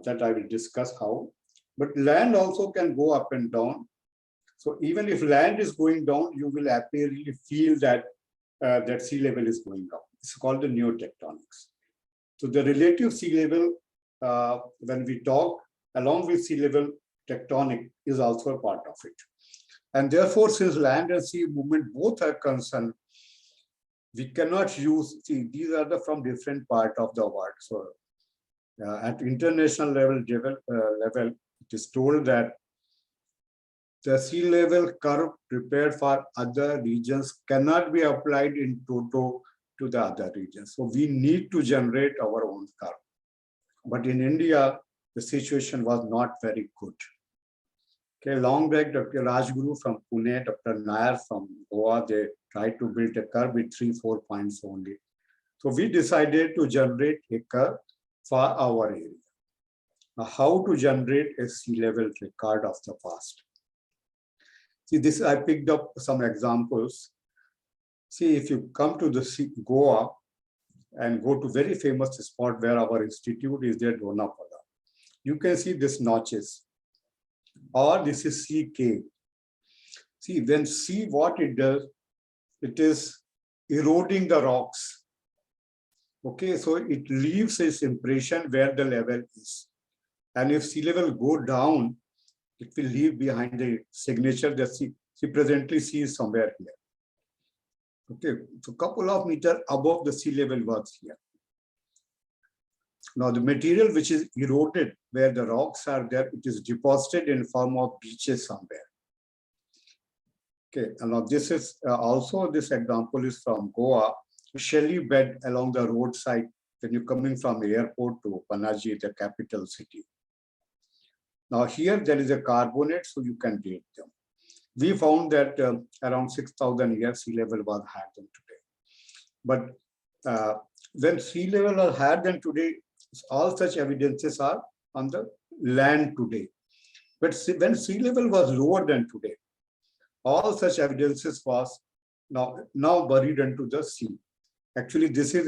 [SPEAKER 5] That I will discuss how. But land also can go up and down. So even if land is going down, you will apparently feel that that sea level is going down. It's called the neotectonics. So the relative sea level, when we talk, along with sea level tectonic is also a part of it. And therefore, since land and sea movement both are concerned, we cannot use, see, these are from different part of the world. So at international level, it is told that the sea level curve prepared for other regions cannot be applied in toto to the other regions. So we need to generate our own curve. But in India, the situation was not very good. Okay, long back, Dr. Rajguru from Pune, Dr. Nair from Goa, they tried to build a curve with 3-4 points only. So we decided to generate a curve for our area. Now, how to generate a sea level record of the past? See, this I picked up some examples. See, if you come to the sea, Goa and go to very famous spot where our institute is there, Donapada, you can see this notches. Or this is sea cave. See, when sea, what it does, it is eroding the rocks. Okay, so it leaves its impression where the level is. And if sea level go down, it will leave behind the signature that sea presently sea is somewhere here. Okay, so a couple of meters above the sea level was here. Now the material which is eroded where the rocks are there, it is deposited in form of beaches somewhere. Okay, and now this is also, this example is from Goa, shelly bed along the roadside when you're coming from airport to Panaji, the capital city. Now here there is a carbonate, so you can date them. We found that around 6,000 years sea level was higher than today. But when sea level are higher than today, all such evidences are on the land today. But when sea level was lower than today, all such evidences was now buried into the sea. Actually, this is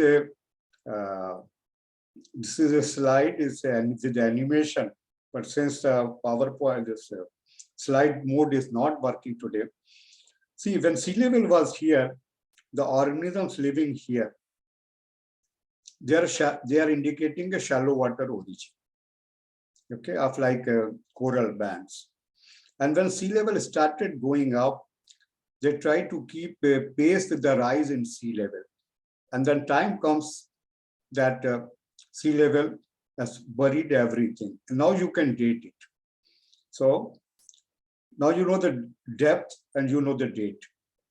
[SPEAKER 5] a slide, it's with animation, but since PowerPoint, this slide mode is not working today. See, when sea level was here, the organisms living here, they are indicating a shallow water origin, okay, of like coral bands. And when sea level started going up, they try to keep pace with the rise in sea level. And then time comes that sea level has buried everything. And now you can date it. So now you know the depth and you know the date.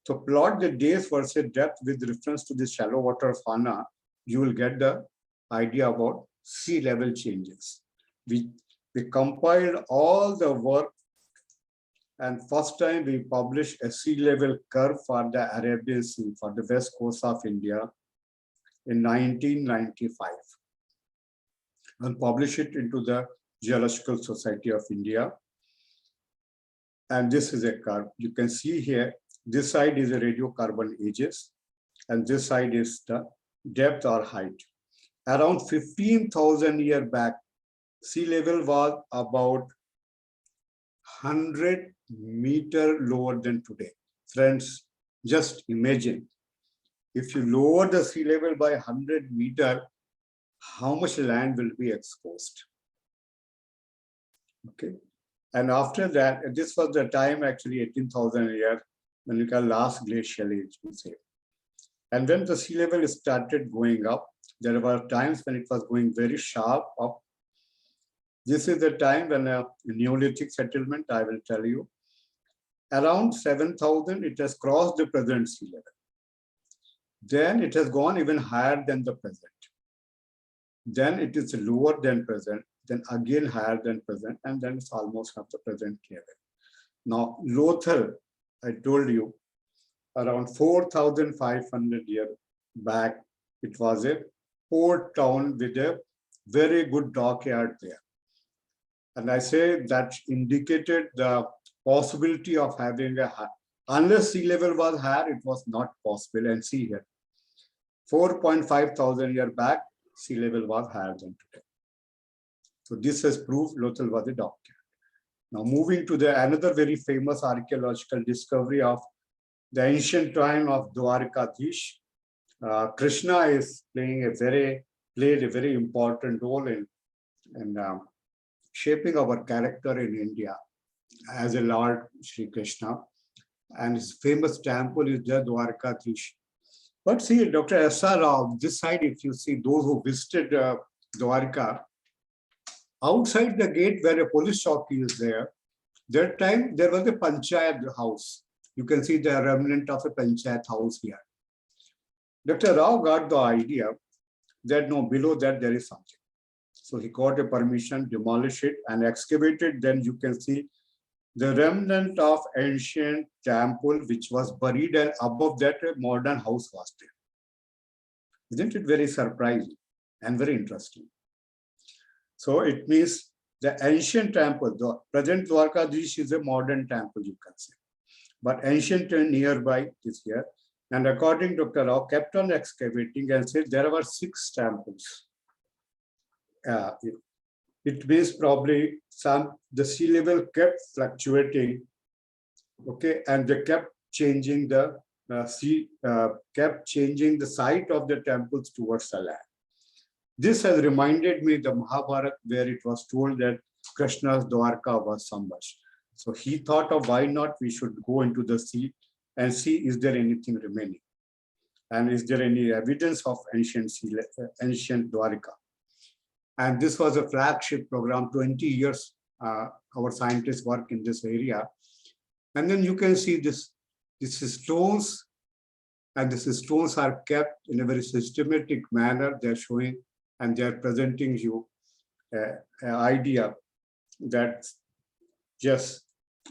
[SPEAKER 5] So plot the days versus depth with reference to the shallow water fauna, you will get the idea about sea level changes. We compiled all the work, and first time we published a sea level curve for the Arabian Sea, for the west coast of India in 1995, and published it into the Geological Society of India. And this is a curve. You can see here, This side is the radiocarbon ages, and this side is the depth or height. Around 15,000 years back, sea level was about 100 meters lower than today. Friends, just imagine, if you lower the sea level by 100 meters, how much land will be exposed? Okay. And after that, this was the time actually 18,000 years when we call last glacial age, we say. And when the sea level started going up, there were times when it was going very sharp up. This is the time when a Neolithic settlement, I will tell you, around 7,000, it has crossed the present sea level. Then it has gone even higher than the present. Then it is lower than present, then again higher than present, and then it's almost at the present level. Now, Lothal, I told you, around 4,500 years back, it was a port town with a very good dockyard there. And I say that indicated the possibility of having a high. Unless sea level was higher, it was not possible. And see here, 4.5 thousand years back, sea level was higher than today. So this has proved Lothal was a dockyard. Now moving to the another very famous archaeological discovery of the ancient time of Dwarkadhish. Krishna is played a very important role in shaping our character in India as a Lord Sri Krishna. And his famous temple is the Dwarkadhish. But see, Dr. S.R. Rao, this side, if you see those who visited Dwarka, outside the gate where a police chowki is there, that time there was a panchayat house. You can see the remnant of a panchayat house here. Dr. Rao got the idea that no, below that there is something. So he got a permission, demolished it and excavated. Then you can see the remnant of ancient temple which was buried, and above that a modern house was there. Isn't it very surprising and very interesting? So it means the ancient temple, the present Dwarkadhish is a modern temple, you can say. But ancient and nearby is here. And according to Dr. Rao, kept on excavating and said there were 6 temples. It means probably the sea level kept fluctuating, okay, and they kept changing the site of the temples towards the land. This has reminded me the Mahabharata, where it was told that Krishna's Dwarka was submerged. So he thought of why not we should go into the sea and see is there anything remaining, and is there any evidence of ancient Dwarka. And this was a flagship program, 20 years our scientists work in this area. And then you can see this is stones, and these stones are kept in a very systematic manner. They're showing and they're presenting you an idea that just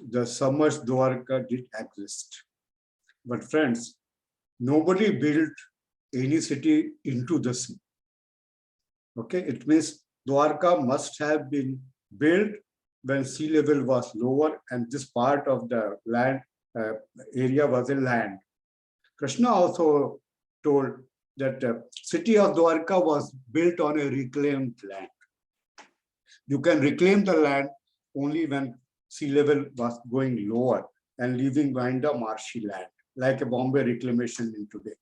[SPEAKER 5] the submerged Dwarka did exist. But friends, nobody built any city into the sea. Okay, it means Dwarka must have been built when sea level was lower, and this part of the land area was a land. Krishna also told that the city of Dwarka was built on a reclaimed land. You can reclaim the land only when sea level was going lower and leaving behind a marshy land, like a Bombay reclamation in today.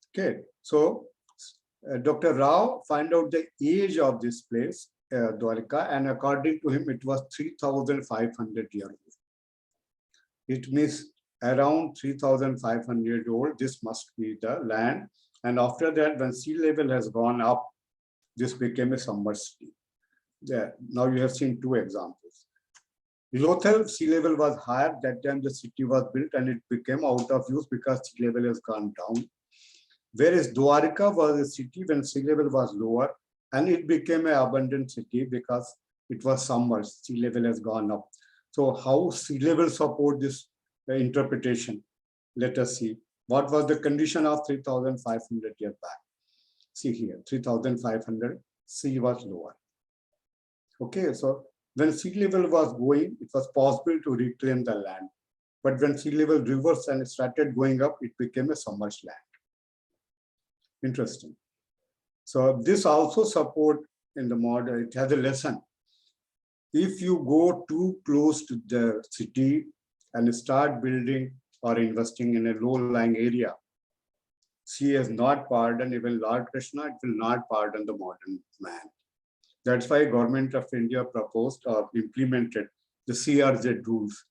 [SPEAKER 5] Okay, so Dr. Rao found out the age of this place, Dwarka, and according to him, it was 3,500 years old. It means around 3,500 years old, this must be the land. And after that, when sea level has gone up, this became a submerged city. There, now you have seen 2 examples. Lothal sea level was higher, that time the city was built and it became out of use because sea level has gone down. Whereas Dwarka was a city when sea level was lower, and it became an abundant city because it was submerged, sea level has gone up. So how sea level support this interpretation? Let us see. What was the condition of 3,500 years back? See here, 3,500, sea was lower. Okay, so when sea level was going, it was possible to reclaim the land. But when sea level reversed and started going up, it became a submerged land. Interesting. So this also support in the model, it has a lesson. If you go too close to the city and start building or investing in a low-lying area, sea has not pardoned even Lord Krishna, it will not pardon the modern man. That's why Government of India proposed or implemented the CRZ rules,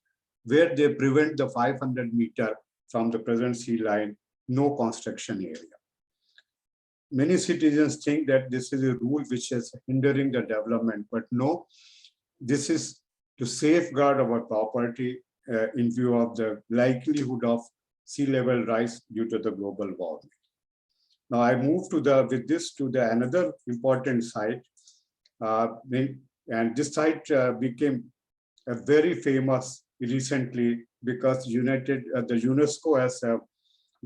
[SPEAKER 5] where they prevent the 500 meter from the present sea line, no construction area. Many citizens think that this is a rule which is hindering the development, but no, this is to safeguard our property in view of the likelihood of sea level rise due to the global warming. Now I move to with this to another important site, and this site became a very famous recently because the UNESCO has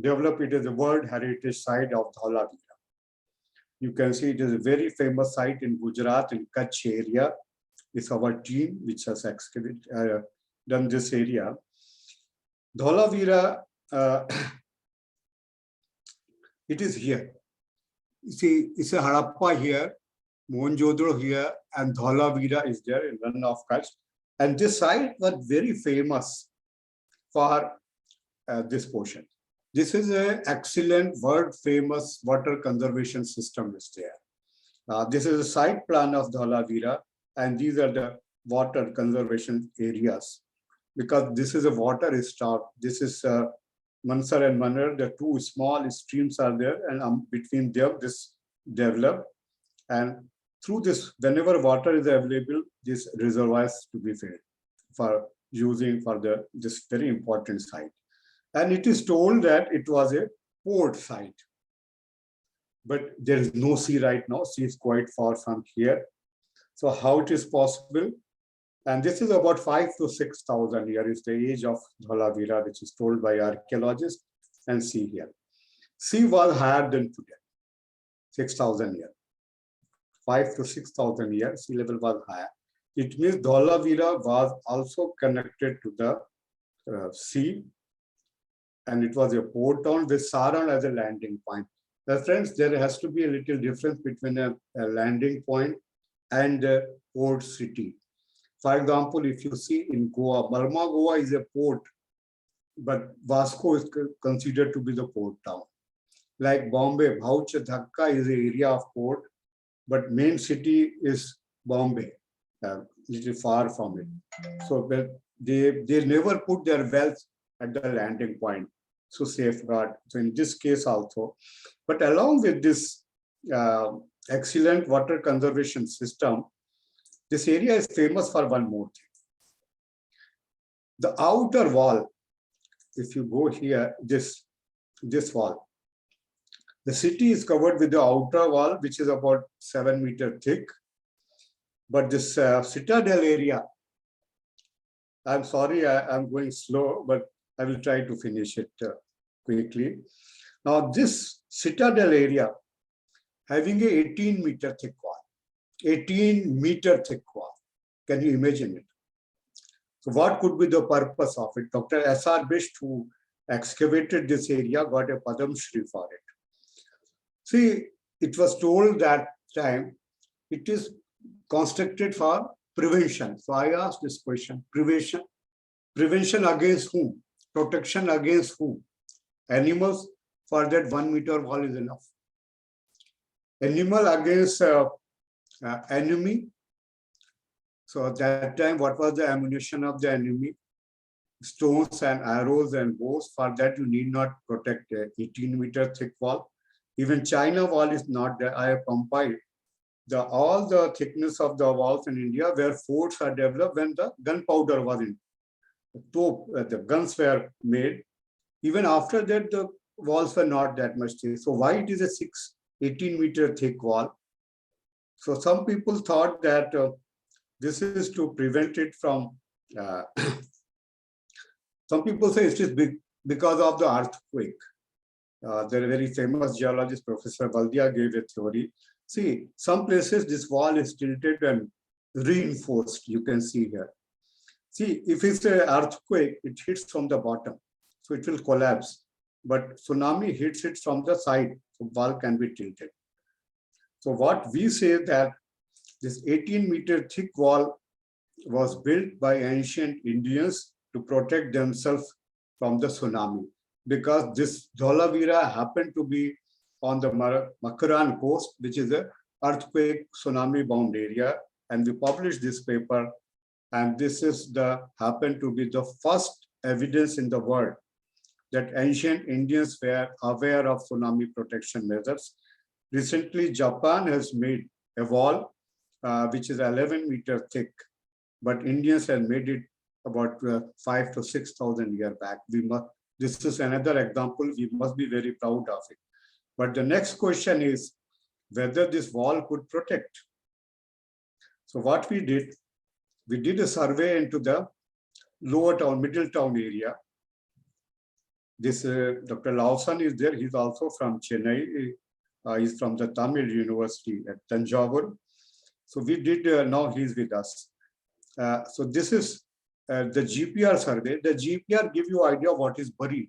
[SPEAKER 5] developed it as a World Heritage Site of Dholavira. You can see it is a very famous site in Gujarat, in Kutch area. It's our team which has excavated, done this area. Dholavira, it is here. You see, it's a Harappa here, Mohenjo-daro here, and Dholavira is there in Rann of Kutch. And this site was very famous for this portion. This is an excellent, world-famous water conservation system is there. This is a site plan of Dholavira, and these are the water conservation areas. Because this is a water stop. This is Mansar and Manar, the two small streams are there, and between them, this developed. And through this, whenever water is available, this reservoirs to be filled for using for this very important site. And it is told that it was a port site. But there is no sea right now. Sea is quite far from here. So how it is possible? And this is about 5,000 to 6,000 years is the age of Dholavira, which is told by archaeologists. And see here. Sea was higher than today, 6,000 years. 5,000 to 6,000 years, sea level was higher. It means Dholavira was also connected to the sea, and it was a port town with Saran as a landing point. Now, friends, there has to be a little difference between a landing point and a port city. For example, if you see in Goa, Burma, Goa is a port, but Vasco is considered to be the port town. Like Bombay, Bhauch, Dhaka is an area of port, but main city is Bombay, little far from it. So they never put their wealth at the landing point. So safeguard. So in this case also, but along with this excellent water conservation system, this area is famous for one more thing. The outer wall, if you go here, this wall, the city is covered with the outer wall, which is about 7 meters thick. But this citadel area, I'm sorry, I'm going slow, but I will try to finish it quickly. Now, this citadel area having a 18-meter thick wall, 18-meter thick wall. Can you imagine it? So what could be the purpose of it? Dr. S.R. Bisht, who excavated this area, got a Padam Shri for it. See, it was told that time, it is constructed for prevention. So I asked this question, prevention? Prevention against whom? Protection against whom? Animals. For that 1 meter wall is enough. Animal against enemy. So at that time, what was the ammunition of the enemy? Stones and arrows and bows. For that, you need not protect a 18-meter thick wall. Even China wall is not there. I have compiled all the thickness of the walls in India where forts are developed when the gunpowder was in. The guns were made. Even after that, the walls were not that much thick. So why it is a 18-meter thick wall? So some people thought that this is to prevent it from, some people say it is because of the earthquake. There are very famous geologist, Professor Valdia, gave a theory. See, some places this wall is tilted and reinforced, you can see here. See, if it's an earthquake, it hits from the bottom, so it will collapse. But tsunami hits it from the side, so wall can be tilted. So what we say that this 18-meter thick wall was built by ancient Indians to protect themselves from the tsunami, because this Dholavira happened to be on the Makaran coast, which is a earthquake tsunami bound area, and we published this paper, and this is the happened to be the first evidence in the world that ancient Indians were aware of tsunami protection measures. Recently, Japan has made a wall which is 11-meter thick, but Indians have made it about 5,000 to 6,000 years back. This is another example. We must be very proud of it. But the next question is whether this wall could protect. So what we did a survey into the lower town, middle town area. This Dr. Lawson is there. He's also from Chennai. He's from the Tamil University at Tanjavur. So we did, now he's with us. So this is the GPR survey. The GPR give you idea what is buried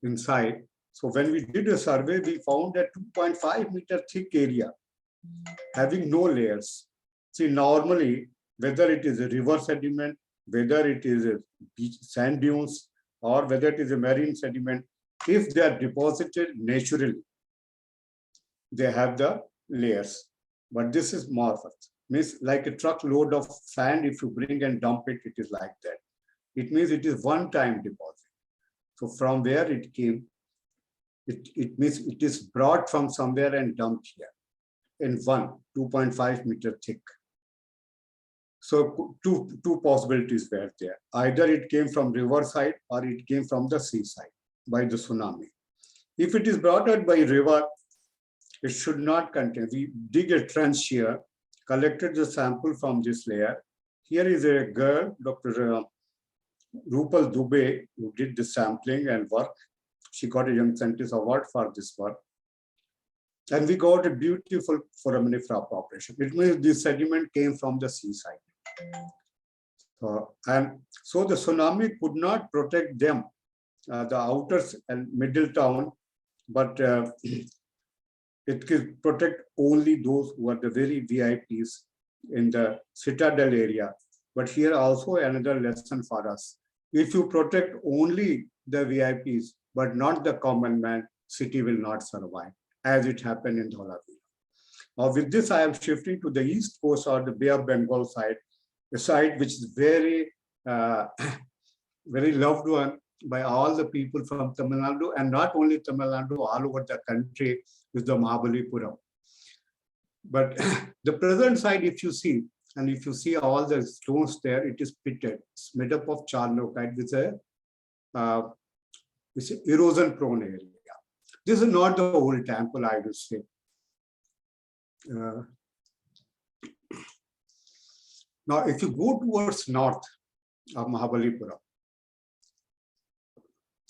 [SPEAKER 5] inside. So when we did a survey, we found a 2.5-meter thick area having no layers. See, normally, whether it is a river sediment, whether it is a beach sand dunes, or whether it is a marine sediment, if they are deposited naturally, they have the layers. But this is morphed. Means like a truckload of sand, if you bring and dump it, it is like that. It means it is one-time deposit. So from where it came, it means it is brought from somewhere and dumped here in 2.5-meter thick. So two possibilities were there. Either it came from riverside or it came from the seaside by the tsunami. If it is brought out by river, it should not contain. We dig a trench here, collected the sample from this layer. Here is a girl, Dr. Rupal Dubey, who did the sampling and work. She got a Young Scientist Award for this work. And we got a beautiful foraminifera population. It means this sediment came from the seaside. And so the tsunami could not protect them, the outer and middle town, but it could protect only those who are the very VIPs in the citadel area. But here also another lesson for us. If you protect only the VIPs, but not the common man, city will not survive, as it happened in Dholavira. Now with this, I am shifting to the east coast or the Bay of Bengal side, a site which is very, very loved one by all the people from Tamil Nadu, and not only Tamil Nadu, all over the country, is the Mahabalipuram. But the present site, if you see, and if you see all the stones there, it is pitted. It's made up of charnocite with a erosion-prone area. This is not the old temple, I would say. Now, if you go towards north of Mahabalipuram,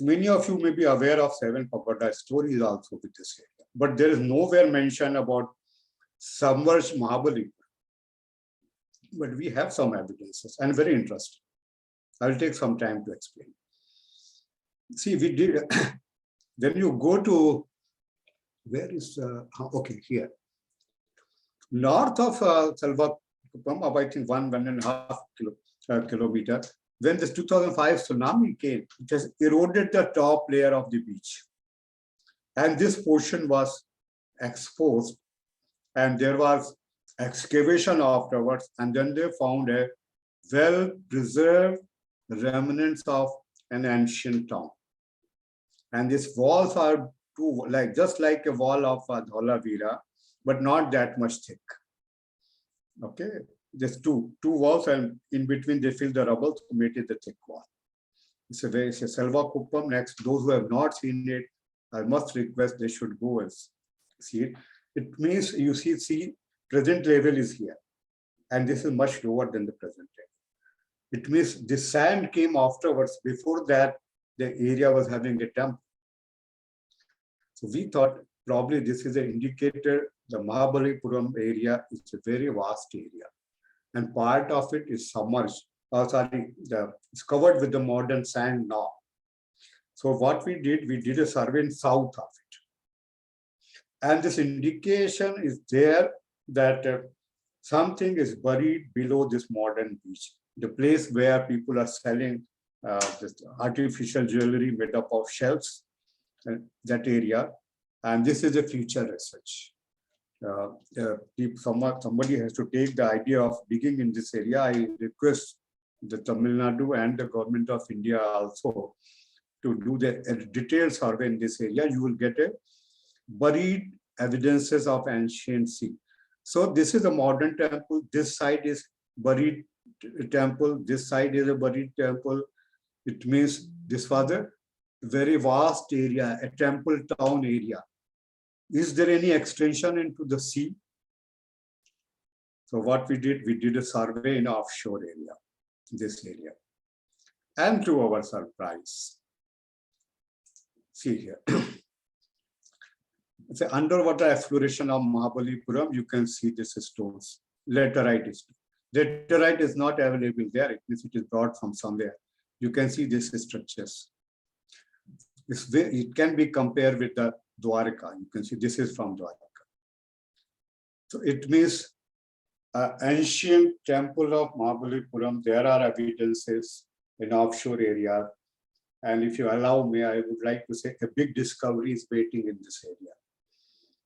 [SPEAKER 5] many of you may be aware of Seven Pagoda stories also with this area, but there is nowhere mention about submerged Mahabalipuram. But we have some evidences and very interesting. I'll take some time to explain. See, we did, when you go to, where is, okay, here. North of Selvakuppam, I think 1.5 kilometer, when this 2005 tsunami came, it has eroded the top layer of the beach. And this portion was exposed, and there was excavation afterwards, and then they found a well-preserved remnants of an ancient town. And these walls are just like a wall of Dholavira, but not that much thick. Okay, just two walls, and in between they fill the rubble to make it the thick wall. It's a Selvakuppam. Next, those who have not seen it, I must request they should go and see it. It means you see present level is here, and this is much lower than the present level. It means the sand came afterwards. Before that, the area was having a temple. So we thought probably this is an indicator. The Mahabalipuram area is a very vast area, and part of it is submerged. it's covered with the modern sand now. So what we did a survey in south of it. And this indication is there that something is buried below this modern beach, the place where people are selling this artificial jewelry made up of shells, that area. And this is a future research. Somebody has to take the idea of digging in this area. I request the Tamil Nadu and the government of India also to do the detailed survey in this area. You will get a buried evidences of ancient sea. So this is a modern temple. This side is buried temple. This side is a buried temple. It means this was a very vast area, a temple town area. Is there any extension into the sea? So what we did a survey in offshore area, this area. And to our surprise, see here. It's an underwater exploration of Mahabalipuram. You can see this stones. Laterite is. Laterite is not available there. It means it is brought from somewhere. You can see these structures. It can be compared with the Dwarka. You can see this is from Dwarka. So it means ancient temple of Mahabalipuram. There are evidences in offshore area. And if you allow me, I would like to say a big discovery is waiting in this area.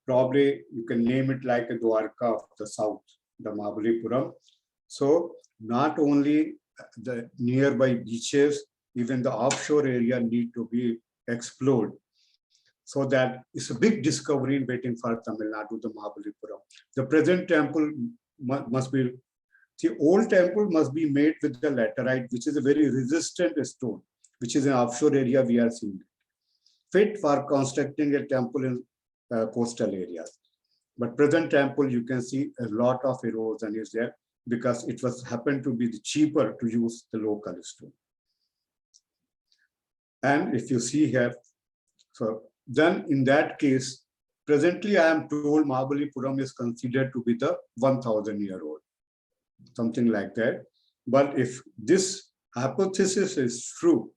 [SPEAKER 5] Probably you can name it like a Dwarka of the south, the Mahabalipuram. So not only the nearby beaches, even the offshore area need to be explored. So that it's a big discovery waiting for Tamil Nadu, the Mahabalipuram. The present temple must be, the old temple must be made with the laterite, which is a very resistant stone, which is an offshore area we are seeing. Fit for constructing a temple in coastal areas. But present temple, you can see a lot of erosion is there because it was happened to be cheaper to use the local stone. And if you see here, so then in that case, presently I am told Mahabalipuram is considered to be the 1,000-year-old, something like that. But if this hypothesis is true,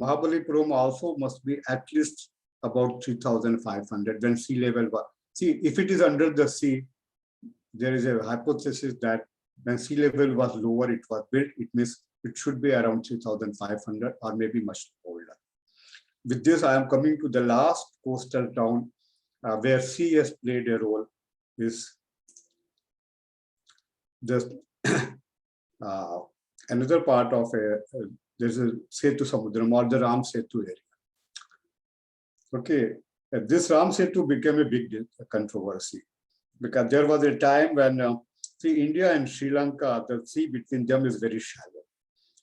[SPEAKER 5] Mahabalipuram also must be at least about 3,500 when sea level was. See, if it is under the sea, there is a hypothesis that when sea level was lower, it was built. It means it should be around 3,500 or maybe much older. With this, I am coming to the last coastal town where sea has played a role. Is just another part of there's a Setu Samudram or the Ram Setu area. Okay, this Ram Setu became a big controversy because there was a time when see, India and Sri Lanka, the sea between them is very shallow.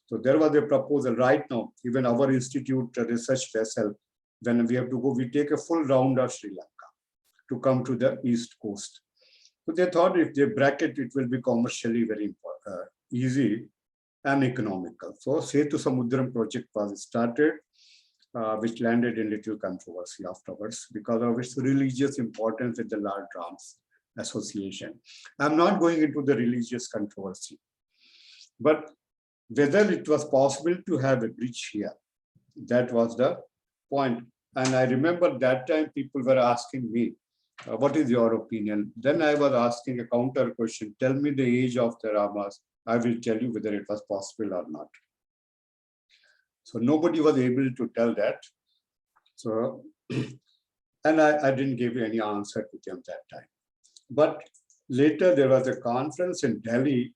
[SPEAKER 5] So there was a proposal right now, even our institute research vessel, when we have to go, we take a full round of Sri Lanka to come to the east coast. So they thought if they bracket, it will be commercially very easy and economical. So Setu Samudram project was started, which landed in little controversy afterwards because of its religious importance with the Lord Ram's association. I'm not going into the religious controversy, but whether it was possible to have a bridge here, that was the point. And I remember that time people were asking me, what is your opinion? Then I was asking a counter question, tell me the age of the Ramas. I will tell you whether it was possible or not. So nobody was able to tell that. So, and I didn't give any answer to them that time. But later there was a conference in Delhi,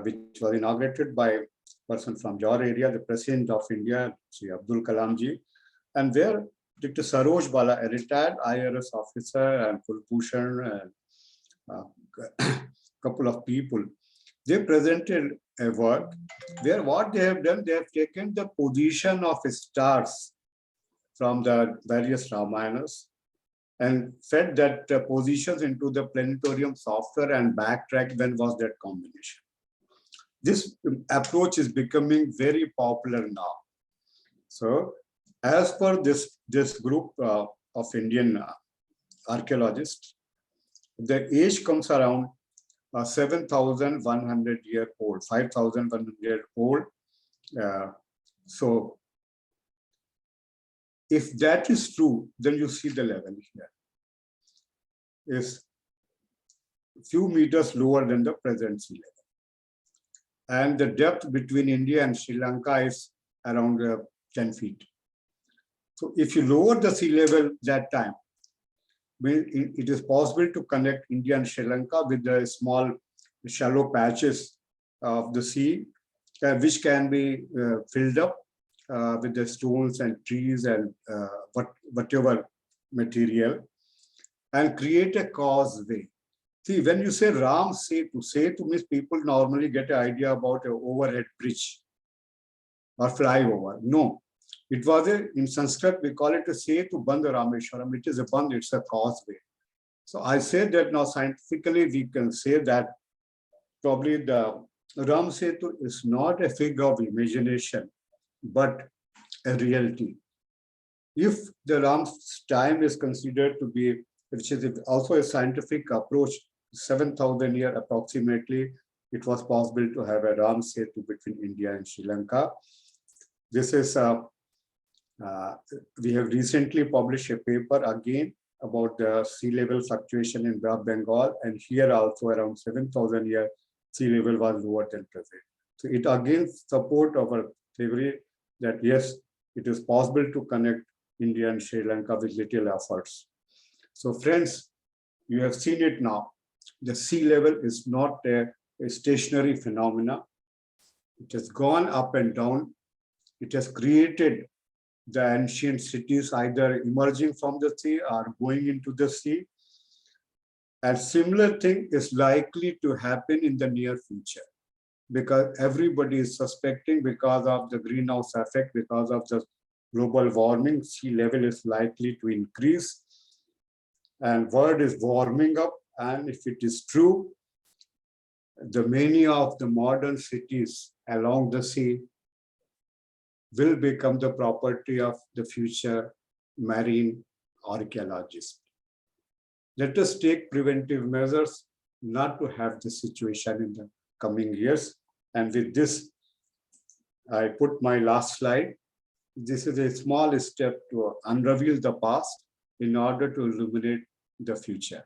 [SPEAKER 5] which was inaugurated by a person from your area, the President of India, Sri Abdul Kalam ji, and there Dr. Saroj Bala, a retired IRS officer, and Kulbhushan, and a couple of people, they presented a work where what they have done, they have taken the position of stars from the various Ramayanas and fed that positions into the planetarium software and backtrack when was that combination. This approach is becoming very popular now. So as per this group of Indian archaeologists, the age comes around 7,100 year old, 5,100 old. So if that is true, then you see the level here is a few meters lower than the present sea level. And the depth between India and Sri Lanka is around 10 feet. So if you lower the sea level that time, it is possible to connect India and Sri Lanka with the small shallow patches of the sea, which can be filled up with the stones and trees and whatever material, and create a causeway. See, when you say Ram Setu means people normally get an idea about an overhead bridge or flyover. No, it was in Sanskrit, we call it a Setu Bandh Rameshwaram. It is a bandh, it's a causeway. So I say that now scientifically we can say that probably the Ram Setu is not a figure of imagination, but a reality. If the Ram's time is considered to be, which is also a scientific approach, 7,000 years approximately, it was possible to have a Ram Setu between India and Sri Lanka. This is, we have recently published a paper again about the sea level fluctuation in Bay of Bengal, and here also around 7,000 years sea level was lower than present. So it again supports our theory that yes, it is possible to connect India and Sri Lanka with little efforts. So friends, you have seen it now. The sea level is not a stationary phenomena. It has gone up and down. It has created the ancient cities either emerging from the sea or going into the sea. And similar thing is likely to happen in the near future, because everybody is suspecting because of the greenhouse effect, because of the global warming, sea level is likely to increase. And world is warming up. And if it is true, the many of the modern cities along the sea will become the property of the future marine archaeologists. Let us take preventive measures not to have this situation in the coming years. And with this, I put my last slide. This is a small step to unravel the past in order to illuminate the future.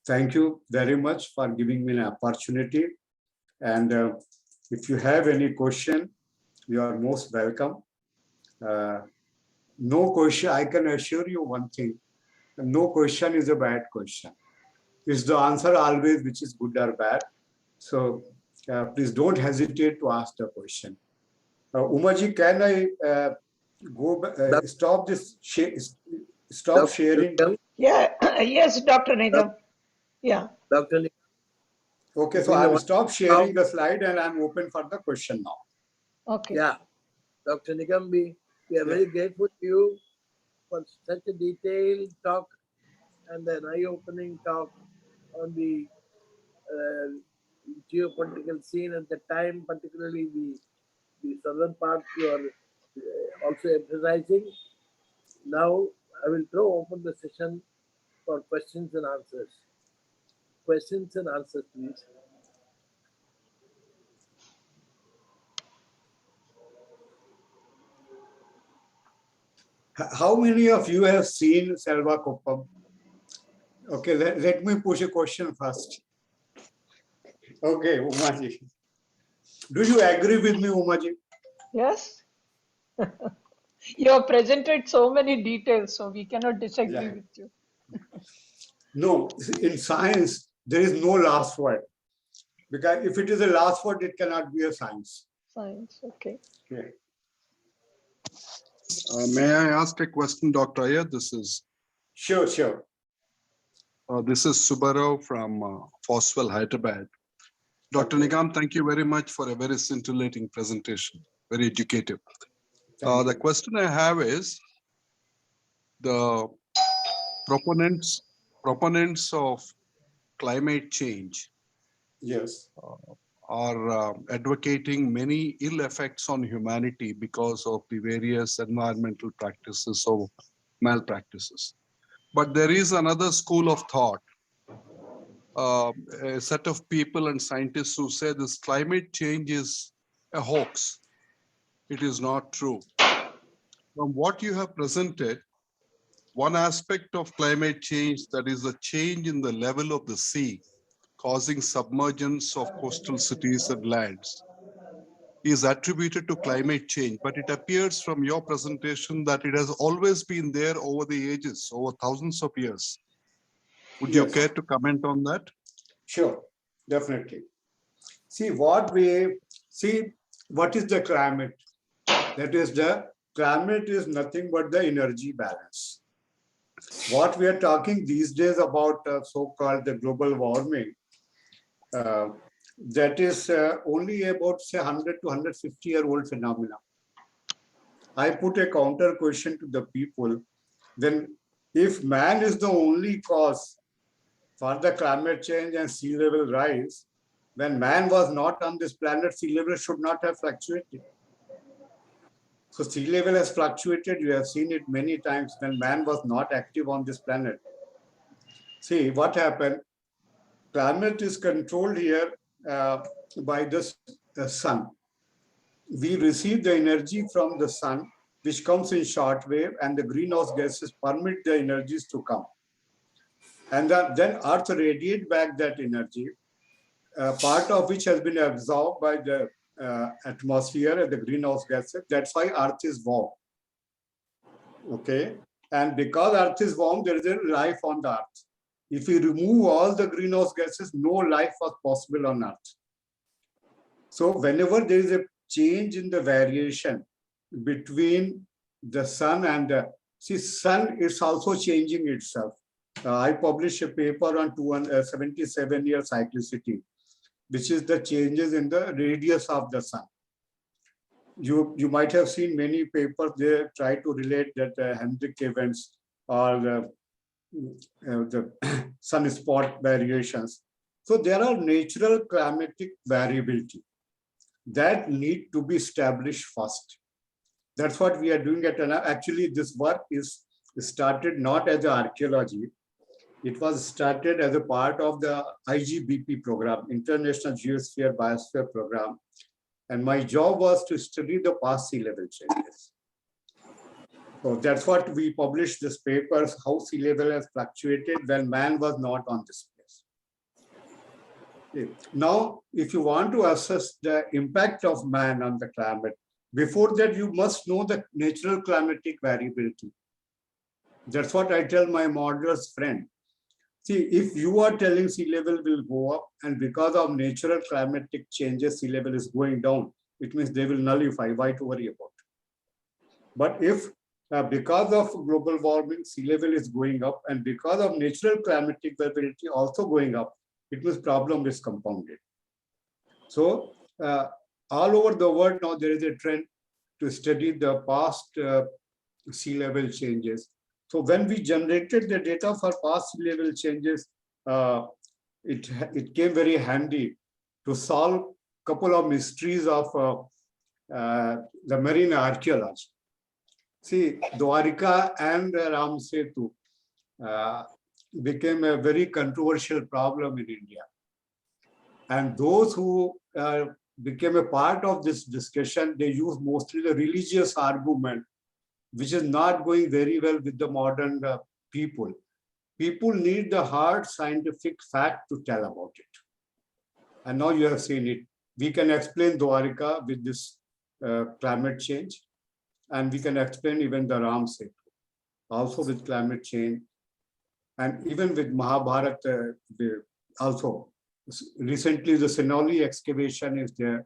[SPEAKER 5] Thank you very much for giving me an opportunity. And if you have any question, you are most welcome. No question, I can assure you one thing. No question is a bad question. It's the answer always which is good or bad. So please don't hesitate to ask the question. Umaji, can I stop this? Stop sharing.
[SPEAKER 2] Yeah, yes, Dr. Nigam. Yeah.
[SPEAKER 6] Dr. Nigam.
[SPEAKER 5] Okay, so I will stop sharing the slide and I'm open for the question now.
[SPEAKER 2] Okay.
[SPEAKER 6] Yeah, Dr. Nigam, we are very grateful to you for such a detailed talk and an eye-opening talk on the geopolitical scene at the time, particularly the southern part you are also emphasizing. Now, I will throw open the session for questions and answers. Questions and answers, please.
[SPEAKER 5] How many of you have seen Selva Kuppam? Okay, let me push a question first. Okay, Umaji. Do you agree with me, Umaji?
[SPEAKER 2] Yes. You have presented so many details, so we cannot disagree with you.
[SPEAKER 5] No, in science, there is no last word. Because if it is a last word, it cannot be a science.
[SPEAKER 2] Science, okay.
[SPEAKER 5] Okay.
[SPEAKER 7] May I ask a question, Dr. Ayyar? This is
[SPEAKER 5] Sure.
[SPEAKER 7] This is Subarao from FOSWL Hyderabad. Dr. Nigam, thank you very much for a very scintillating presentation, very educative. The question I have is, the proponents of climate change,
[SPEAKER 5] yes,
[SPEAKER 7] are advocating many ill effects on humanity because of the various environmental practices or malpractices. But there is another school of thought a set of people and scientists who say this climate change is a hoax. It is not true. From what you have presented, one aspect of climate change, that is the change in the level of the sea, causing submergence of coastal cities and lands, is attributed to climate change. But it appears from your presentation that it has always been there over the ages, over thousands of years. Would you
[SPEAKER 5] Yes.
[SPEAKER 7] care to comment on that?
[SPEAKER 5] Sure, definitely. See what is the climate? That is, the climate is nothing but the energy balance. What we are talking these days about so-called the global warming, that is only about say 100 to 150-year-old phenomena. I put a counter question to the people. Then if man is the only cause for the climate change and sea level rise, when man was not on this planet, sea level should not have fluctuated. So sea level has fluctuated. You have seen it many times when man was not active on this planet. See what happened. Climate is controlled here by the sun. We receive the energy from the sun, which comes in short wave, and the greenhouse gases permit the energies to come. And then Earth radiates back that energy, part of which has been absorbed by the atmosphere and the greenhouse gases. That's why Earth is warm. Okay, and because Earth is warm, there is a life on the Earth. If we remove all the greenhouse gases, no life was possible on Earth. So whenever there is a change in the variation between the sun and the sun is also changing itself. I published a paper on 277-year cyclicity, which is the changes in the radius of the sun. You might have seen many papers, they try to relate that Hendrick events or the sunspot variations. So there are natural climatic variability that need to be established first. That's what we are doing at ANA. Actually, this work is started not as an archaeology. It was started as a part of the IGBP program, International Geosphere Biosphere Program. And my job was to study the past sea level changes. So that's what we published this papers, how sea level has fluctuated when man was not on this place. Okay. Now, if you want to assess the impact of man on the climate, before that, you must know the natural climatic variability. That's what I tell my modelers friend. See, if you are telling sea level will go up and because of natural climatic changes, sea level is going down, it means they will nullify. Why to worry about it? But if because of global warming, sea level is going up and because of natural climatic variability also going up, it means problem is compounded. So all over the world now there is a trend to study the past sea level changes. So when we generated the data for past sea level changes, it came very handy to solve a couple of mysteries of the marine archaeology. See, Dwarika and Ram Setu became a very controversial problem in India. And those who became a part of this discussion, they use mostly the religious argument, which is not going very well with the modern people. People need the hard scientific fact to tell about it. And now you have seen it. We can explain Dwarika with this climate change, and we can explain even the Ram Setu, also with climate change, and even with Mahabharata also. Recently, the Sinoli excavation is there.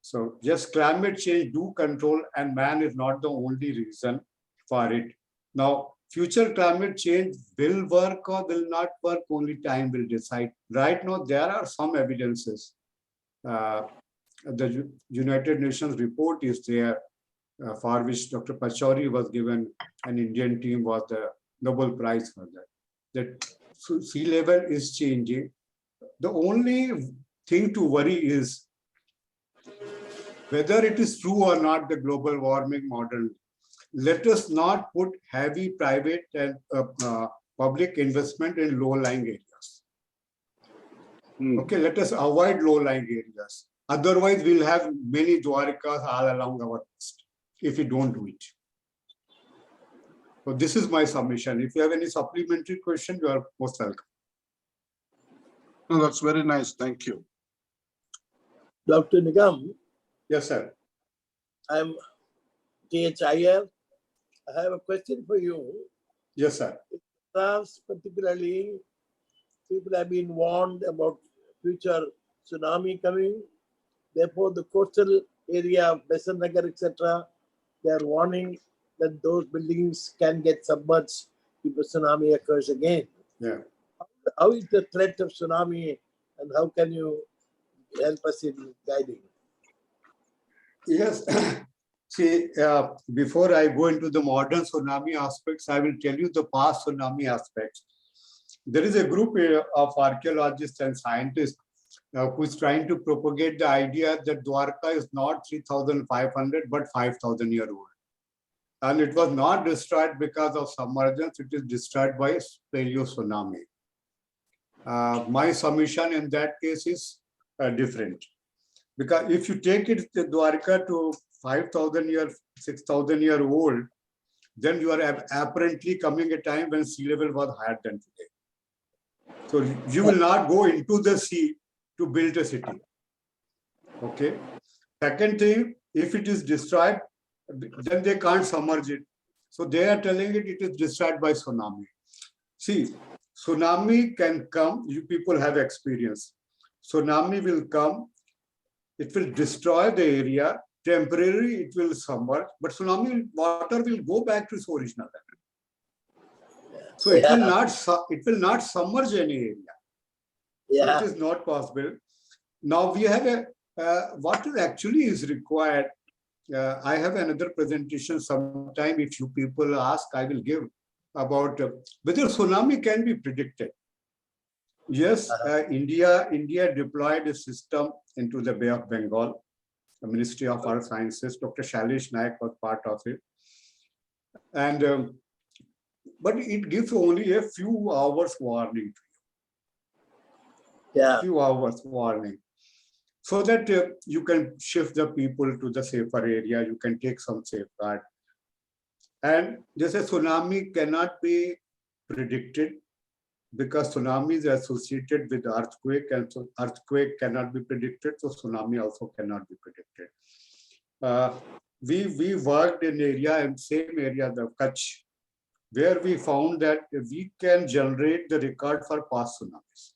[SPEAKER 5] So just climate change do control, and man is not the only reason for it. Now, future climate change will work or will not work, only time will decide. Right now, there are some evidences. The United Nations report is there, for which Dr. Pachauri was given, an Indian team was the Nobel Prize for that. That sea level is changing. The only thing to worry is whether it is true or not, the global warming model. Let us not put heavy private and public investment in low-lying areas. Okay, let us avoid low-lying areas. Otherwise, we'll have many Dwarikas all along our coast if we don't do it. So this is my submission. If you have any supplementary question, you are most welcome.
[SPEAKER 7] No, that's very nice. Thank you.
[SPEAKER 6] Dr. Nigam,
[SPEAKER 5] Yes, sir.
[SPEAKER 6] I'm T.H. Iyer. I have a question for you.
[SPEAKER 5] Yes, sir.
[SPEAKER 6] Particularly, people have been warned about future tsunami coming. Therefore, the coastal area of Besant Nagar, etc., they are warning that those buildings can get submerged if a tsunami occurs again.
[SPEAKER 5] Yeah.
[SPEAKER 6] How is the threat of tsunami, and how can you help us in guiding?
[SPEAKER 5] Yes. See, before I go into the modern tsunami aspects, I will tell you the past tsunami aspects. There is a group of archaeologists and scientists who is trying to propagate the idea that Dwarka is not 3,500 but 5,000 year old. And it was not destroyed because of submergence, it is destroyed by paleo tsunami. My submission in that case is different. Because if you take it the Dwarka to 5,000 year, 6,000 year old, then you are apparently coming a time when sea level was higher than today. So you will not go into the sea to build a city. Okay. Second thing, if it is destroyed, then they can't submerge it. So they are telling it is destroyed by tsunami. See, tsunami can come, you people have experience. Tsunami will come, it will destroy the area, temporarily it will submerge, but tsunami water will go back to its original level. So it will not submerge any area.
[SPEAKER 6] Yeah.
[SPEAKER 5] So it is not possible. Now we have what actually is required. I have another presentation sometime. If you people ask, I will give about whether tsunami can be predicted. Yes, India deployed a system into the Bay of Bengal. The Ministry of Earth Sciences, Dr. Shailesh Naik was part of it. And but it gives only a few hours warning.
[SPEAKER 6] Yeah.
[SPEAKER 5] Few hours warning. So that you can shift the people to the safer area, you can take some safeguard. And just a tsunami cannot be predicted because tsunami is associated with earthquake, and so earthquake cannot be predicted, so tsunami also cannot be predicted. We worked in area and same area, the Kutch, where we found that we can generate the record for past tsunamis.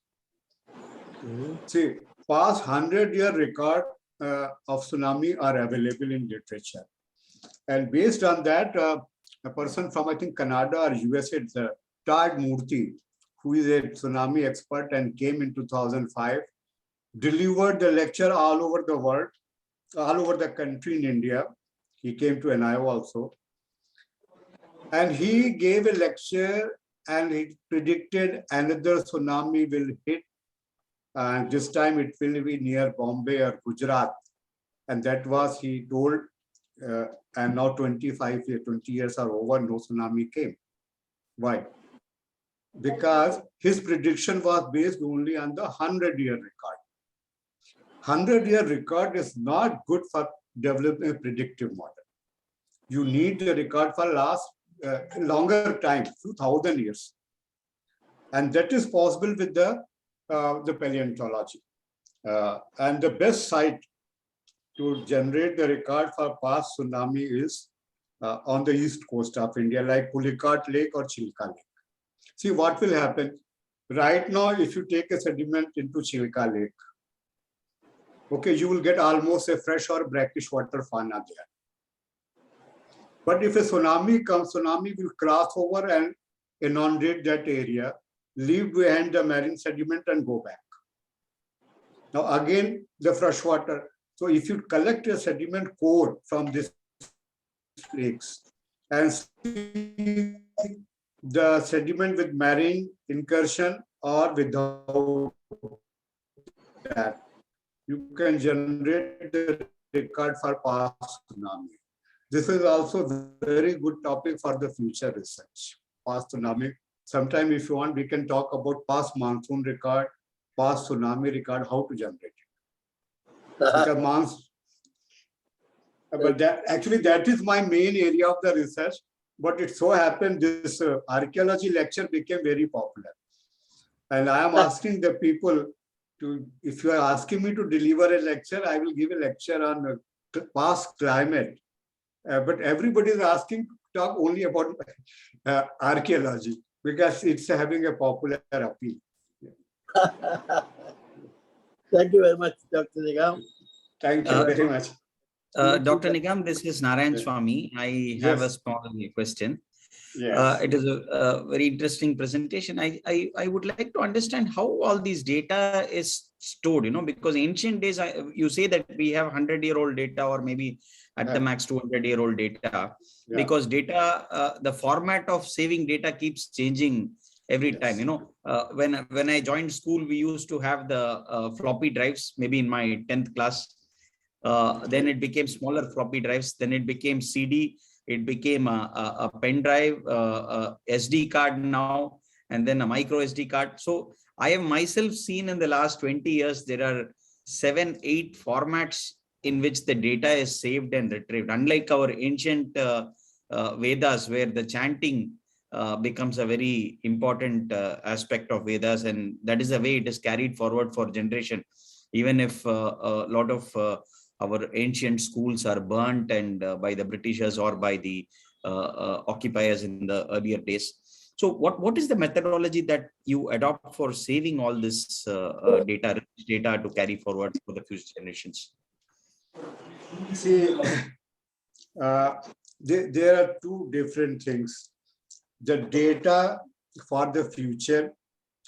[SPEAKER 5] See, past 100-year record of tsunami are available in literature. And based on that, a person from, I think, Canada or USA, Tad Murthy, who is a tsunami expert and came in 2005, delivered the lecture all over the world, all over the country in India. He came to NIO also. And he gave a lecture and he predicted another tsunami will hit. And this time it will be near Bombay or Gujarat. And that was, he told, and now 20 years are over, no tsunami came. Why? Because his prediction was based only on the 100-year record. 100-year record is not good for developing a predictive model. You need the record for last longer time, 2,000 years. And that is possible with the paleontology. And the best site to generate the record for past tsunami is on the east coast of India, like Pulicat Lake or Chilka Lake. See what will happen. Right now, if you take a sediment into Chilka Lake, okay, you will get almost a fresh or brackish water fauna there. But if a tsunami comes, tsunami will cross over and inundate that area, leave behind the marine sediment and go back. Now again, the fresh water. So if you collect a sediment core from these lakes and see the sediment with marine incursion or without that, you can generate the record for past tsunami. This is also a very good topic for the future research. Past tsunami. Sometime if you want, we can talk about past monsoon record, past tsunami record, how to generate it. Because but that actually that is my main area of the research. But it so happened this archaeology lecture became very popular, and I am asking the people to, if you are asking me to deliver a lecture, I will give a lecture on past climate. But everybody is asking to talk only about archaeology because it's having a popular appeal.
[SPEAKER 6] Thank you very much, Dr. Nigam.
[SPEAKER 5] Thank you very much.
[SPEAKER 8] Dr. Nigam, this is Narayan Swami. I have a small question.
[SPEAKER 5] Yes.
[SPEAKER 8] It is a very interesting presentation. I would like to understand how all these data is stored, because ancient days, you say that we have 100-year-old data or maybe at the max 200-year-old data, because data, the format of saving data keeps changing every time. When I joined school, we used to have the floppy drives, maybe in my 10th class. Then it became smaller floppy drives. Then it became CD. It became a pen drive, SD card now, and then a micro SD card. So I have myself seen in the last 20 years, there are 7-8 formats in which the data is saved and retrieved. Unlike our ancient Vedas, where the chanting becomes a very important aspect of Vedas, and that is the way it is carried forward for generation. Even if a lot of our ancient schools are burnt and by the Britishers or by the occupiers in the earlier days. So what is the methodology that you adopt for saving all this data to carry forward for the future generations?
[SPEAKER 5] See, there are two different things. The data for the future,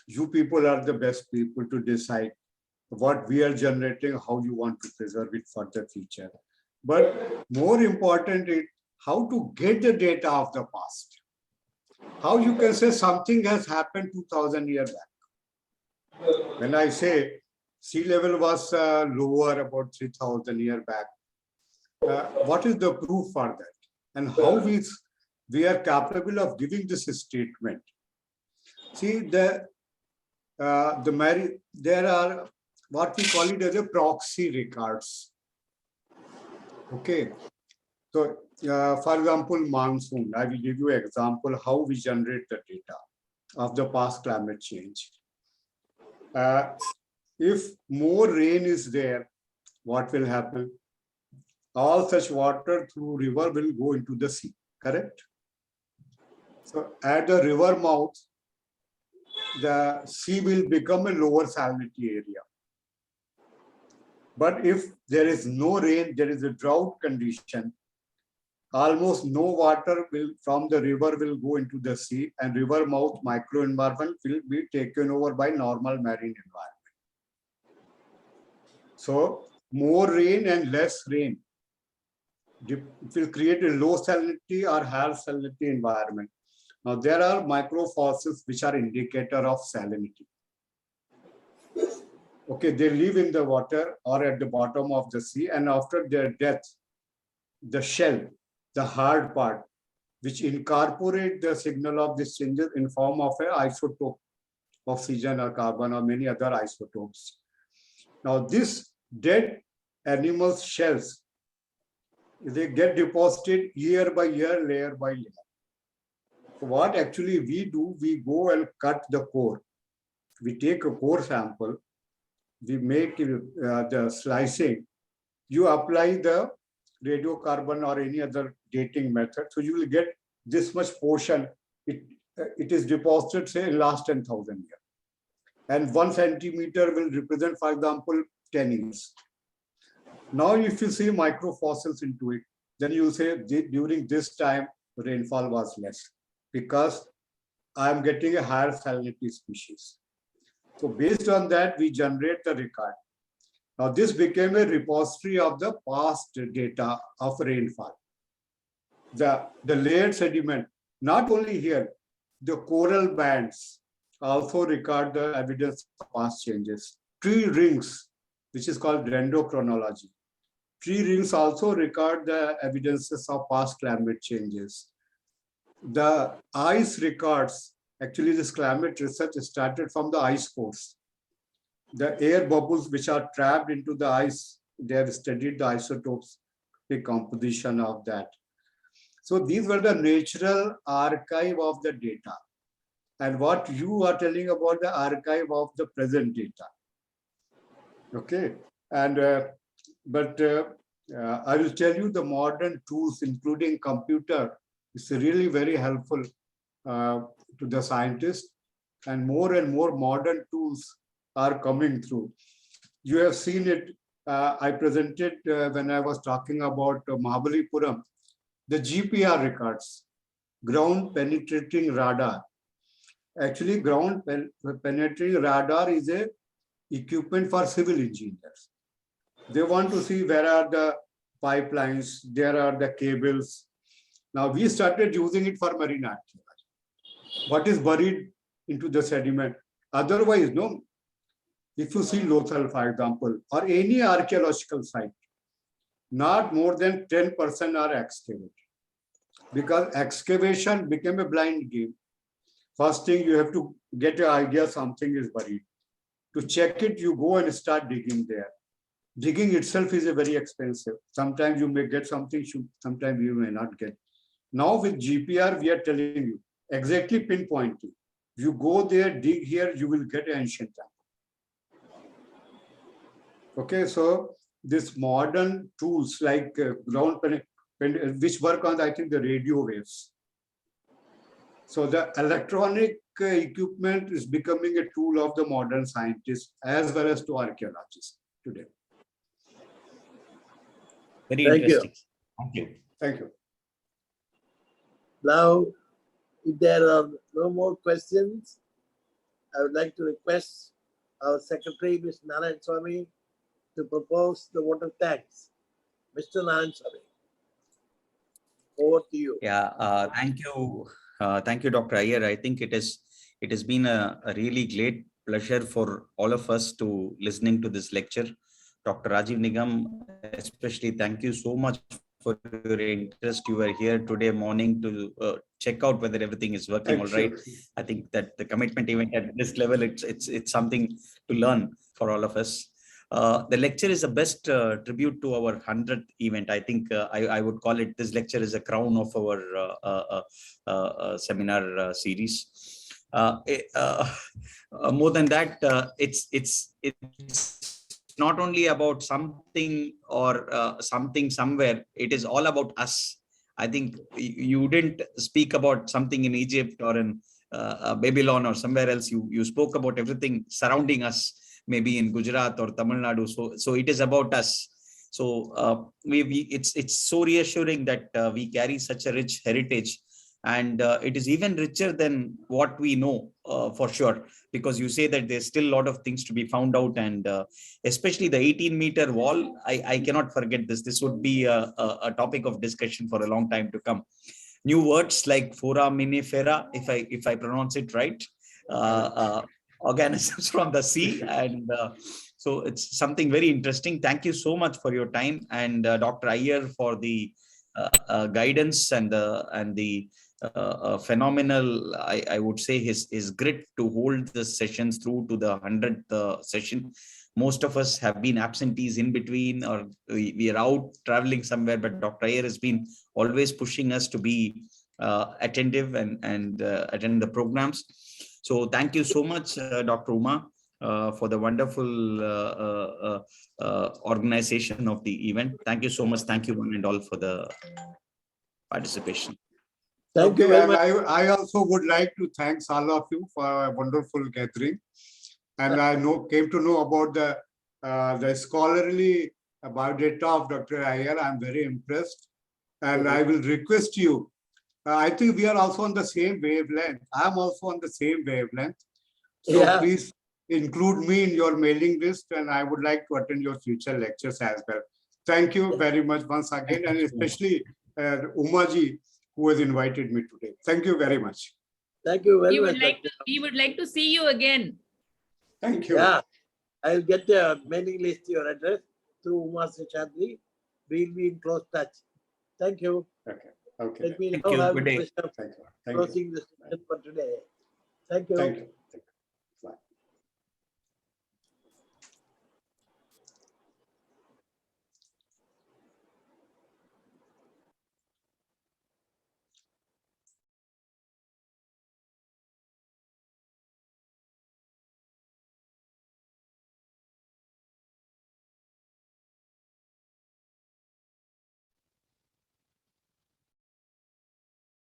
[SPEAKER 5] you people are the best people to decide what we are generating, how you want to preserve it for the future. But more important is how to get the data of the past. How you can say something has happened 2000 years back. When I say sea level was lower about 3000 years back, what is the proof for that? And how we are capable of giving this statement? See, there are what we call it as a proxy records. Okay. So, for example, monsoon. I will give you an example how we generate the data of the past climate change. If more rain is there, what will happen? All such water through river will go into the sea, correct? So at the river mouth, the sea will become a lower salinity area. But if there is no rain, there is a drought condition, almost no water from the river will go into the sea, and river mouth microenvironment will be taken over by normal marine environment. So more rain and less rain, it will create a low salinity or higher salinity environment. Now there are microfossils which are indicator of salinity. Okay, they live in the water or at the bottom of the sea, and after their death, the shell, the hard part, which incorporate the signal of this changes in form of an isotope, oxygen or carbon or many other isotopes. Now this dead animals' shells, they get deposited year by year, layer by layer. So what actually we do, we go and cut the core. We take a core sample, we make the slicing, you apply the radiocarbon or any other dating method. So you will get this much portion. It is deposited, say, in last 10,000 years. And 1 centimeter will represent, for example, 10 years. Now, if you see microfossils into it, then you say during this time, rainfall was less because I am getting a higher salinity species. So based on that, we generate the record. Now this became a repository of the past data of rainfall. The layered sediment, not only here, the coral bands also record the evidence of past changes. Tree rings, which is called dendrochronology. Tree rings also record the evidences of past climate changes. The ice records, actually this climate research started from the ice cores. the air bubbles which are trapped into the ice. They have studied the isotopes, the composition of that. So these were the natural archive of the data. And what you are telling about the archive of the present data. Okay. And I will tell you the modern tools, including computer, is really very helpful to the scientists, and more modern tools are coming through. You have seen it. I presented when I was talking about Mahabalipuram, the GPR records, ground penetrating radar. Actually, ground penetrating radar is a equipment for civil engineers. They want to see where are the pipelines, there are the cables. Now we started using it for marine archaeology. What is buried into the sediment? Otherwise, no. If you see Lothal, for example, or any archaeological site, not more than 10% are excavated. Because excavation became a blind game. First thing, you have to get an idea something is buried. To check it, you go and start digging there. Digging itself is a very expensive. Sometimes you may get something, sometimes you may not get. Now with GPR, we are telling you, exactly pinpointing. You go there, dig here, you will get an ancient temple. Okay, so this modern tools like ground which work on, I think, the radio waves. So the electronic equipment is becoming a tool of the modern scientists as well as to archaeologists today.
[SPEAKER 8] Very
[SPEAKER 6] Thank you.
[SPEAKER 8] interesting. Thank you.
[SPEAKER 5] Thank you.
[SPEAKER 6] Now, if there are no more questions, I would like to request our Secretary, Mr. Narayan Swamy, to propose the vote of thanks. Mr. Narayan Swamy, over to you.
[SPEAKER 8] Yeah, thank you, Dr. Ayer. I think it has been a really great pleasure for all of us to listening to this lecture. Dr. Rajiv Nigam, especially thank you so much for your interest. You were here today morning to check out whether everything is working all right. I think that the commitment event at this level, it's something to learn for all of us. The lecture is the best tribute to our 100th event. I think I would call it, this lecture is a crown of our seminar series. More than that, it's not only about something or something somewhere. It is all about us. I think you didn't speak about something in Egypt or in Babylon or somewhere else. You spoke about everything surrounding us, maybe in Gujarat or Tamil Nadu. So it is about us. So it's so reassuring that we carry such a rich heritage, and it is even richer than what we know for sure, because you say that there's still a lot of things to be found out, and especially the 18-meter wall. I cannot forget this. This would be a topic of discussion for a long time to come. New words like foraminifera, if I pronounce it right, organisms from the sea, and so it's something very interesting. Thank you so much for your time, and Dr. Ayer for the guidance and the phenomenal, I would say, his grit to hold the sessions through to the 100th session. Most of us have been absentees in between, or we are out traveling somewhere, but Dr. Ayer has been always pushing us to be attentive and attend the programs. So thank you so much, Dr. Uma, for the wonderful organization of the event. Thank you so much. Thank you one and all for the participation.
[SPEAKER 6] Thank you very much.
[SPEAKER 5] I also would like to thank all of you for a wonderful gathering. And I came to know about the scholarly biodata of Dr. Ayer. I'm very impressed. And I will request you, I think we are also on the same wavelength. I'm also on the same wavelength. So please include me in your mailing list, and I would like to attend your future lectures as well. Thank you very much once again, and especially Umaji, who has invited me today. Thank you very much.
[SPEAKER 6] Thank you very much.
[SPEAKER 9] We would like to see you again.
[SPEAKER 5] Thank you.
[SPEAKER 6] Yeah, I'll get the mailing list, your address through Uma Seshadri. We'll be in close touch. Thank you.
[SPEAKER 5] Okay. Okay.
[SPEAKER 6] Let me
[SPEAKER 8] Thank
[SPEAKER 6] now
[SPEAKER 8] you.
[SPEAKER 6] have
[SPEAKER 8] Good
[SPEAKER 6] the
[SPEAKER 8] day.
[SPEAKER 6] pleasure of
[SPEAKER 5] Thank you.
[SPEAKER 6] closing the session for today. Thank you.
[SPEAKER 5] Thank you.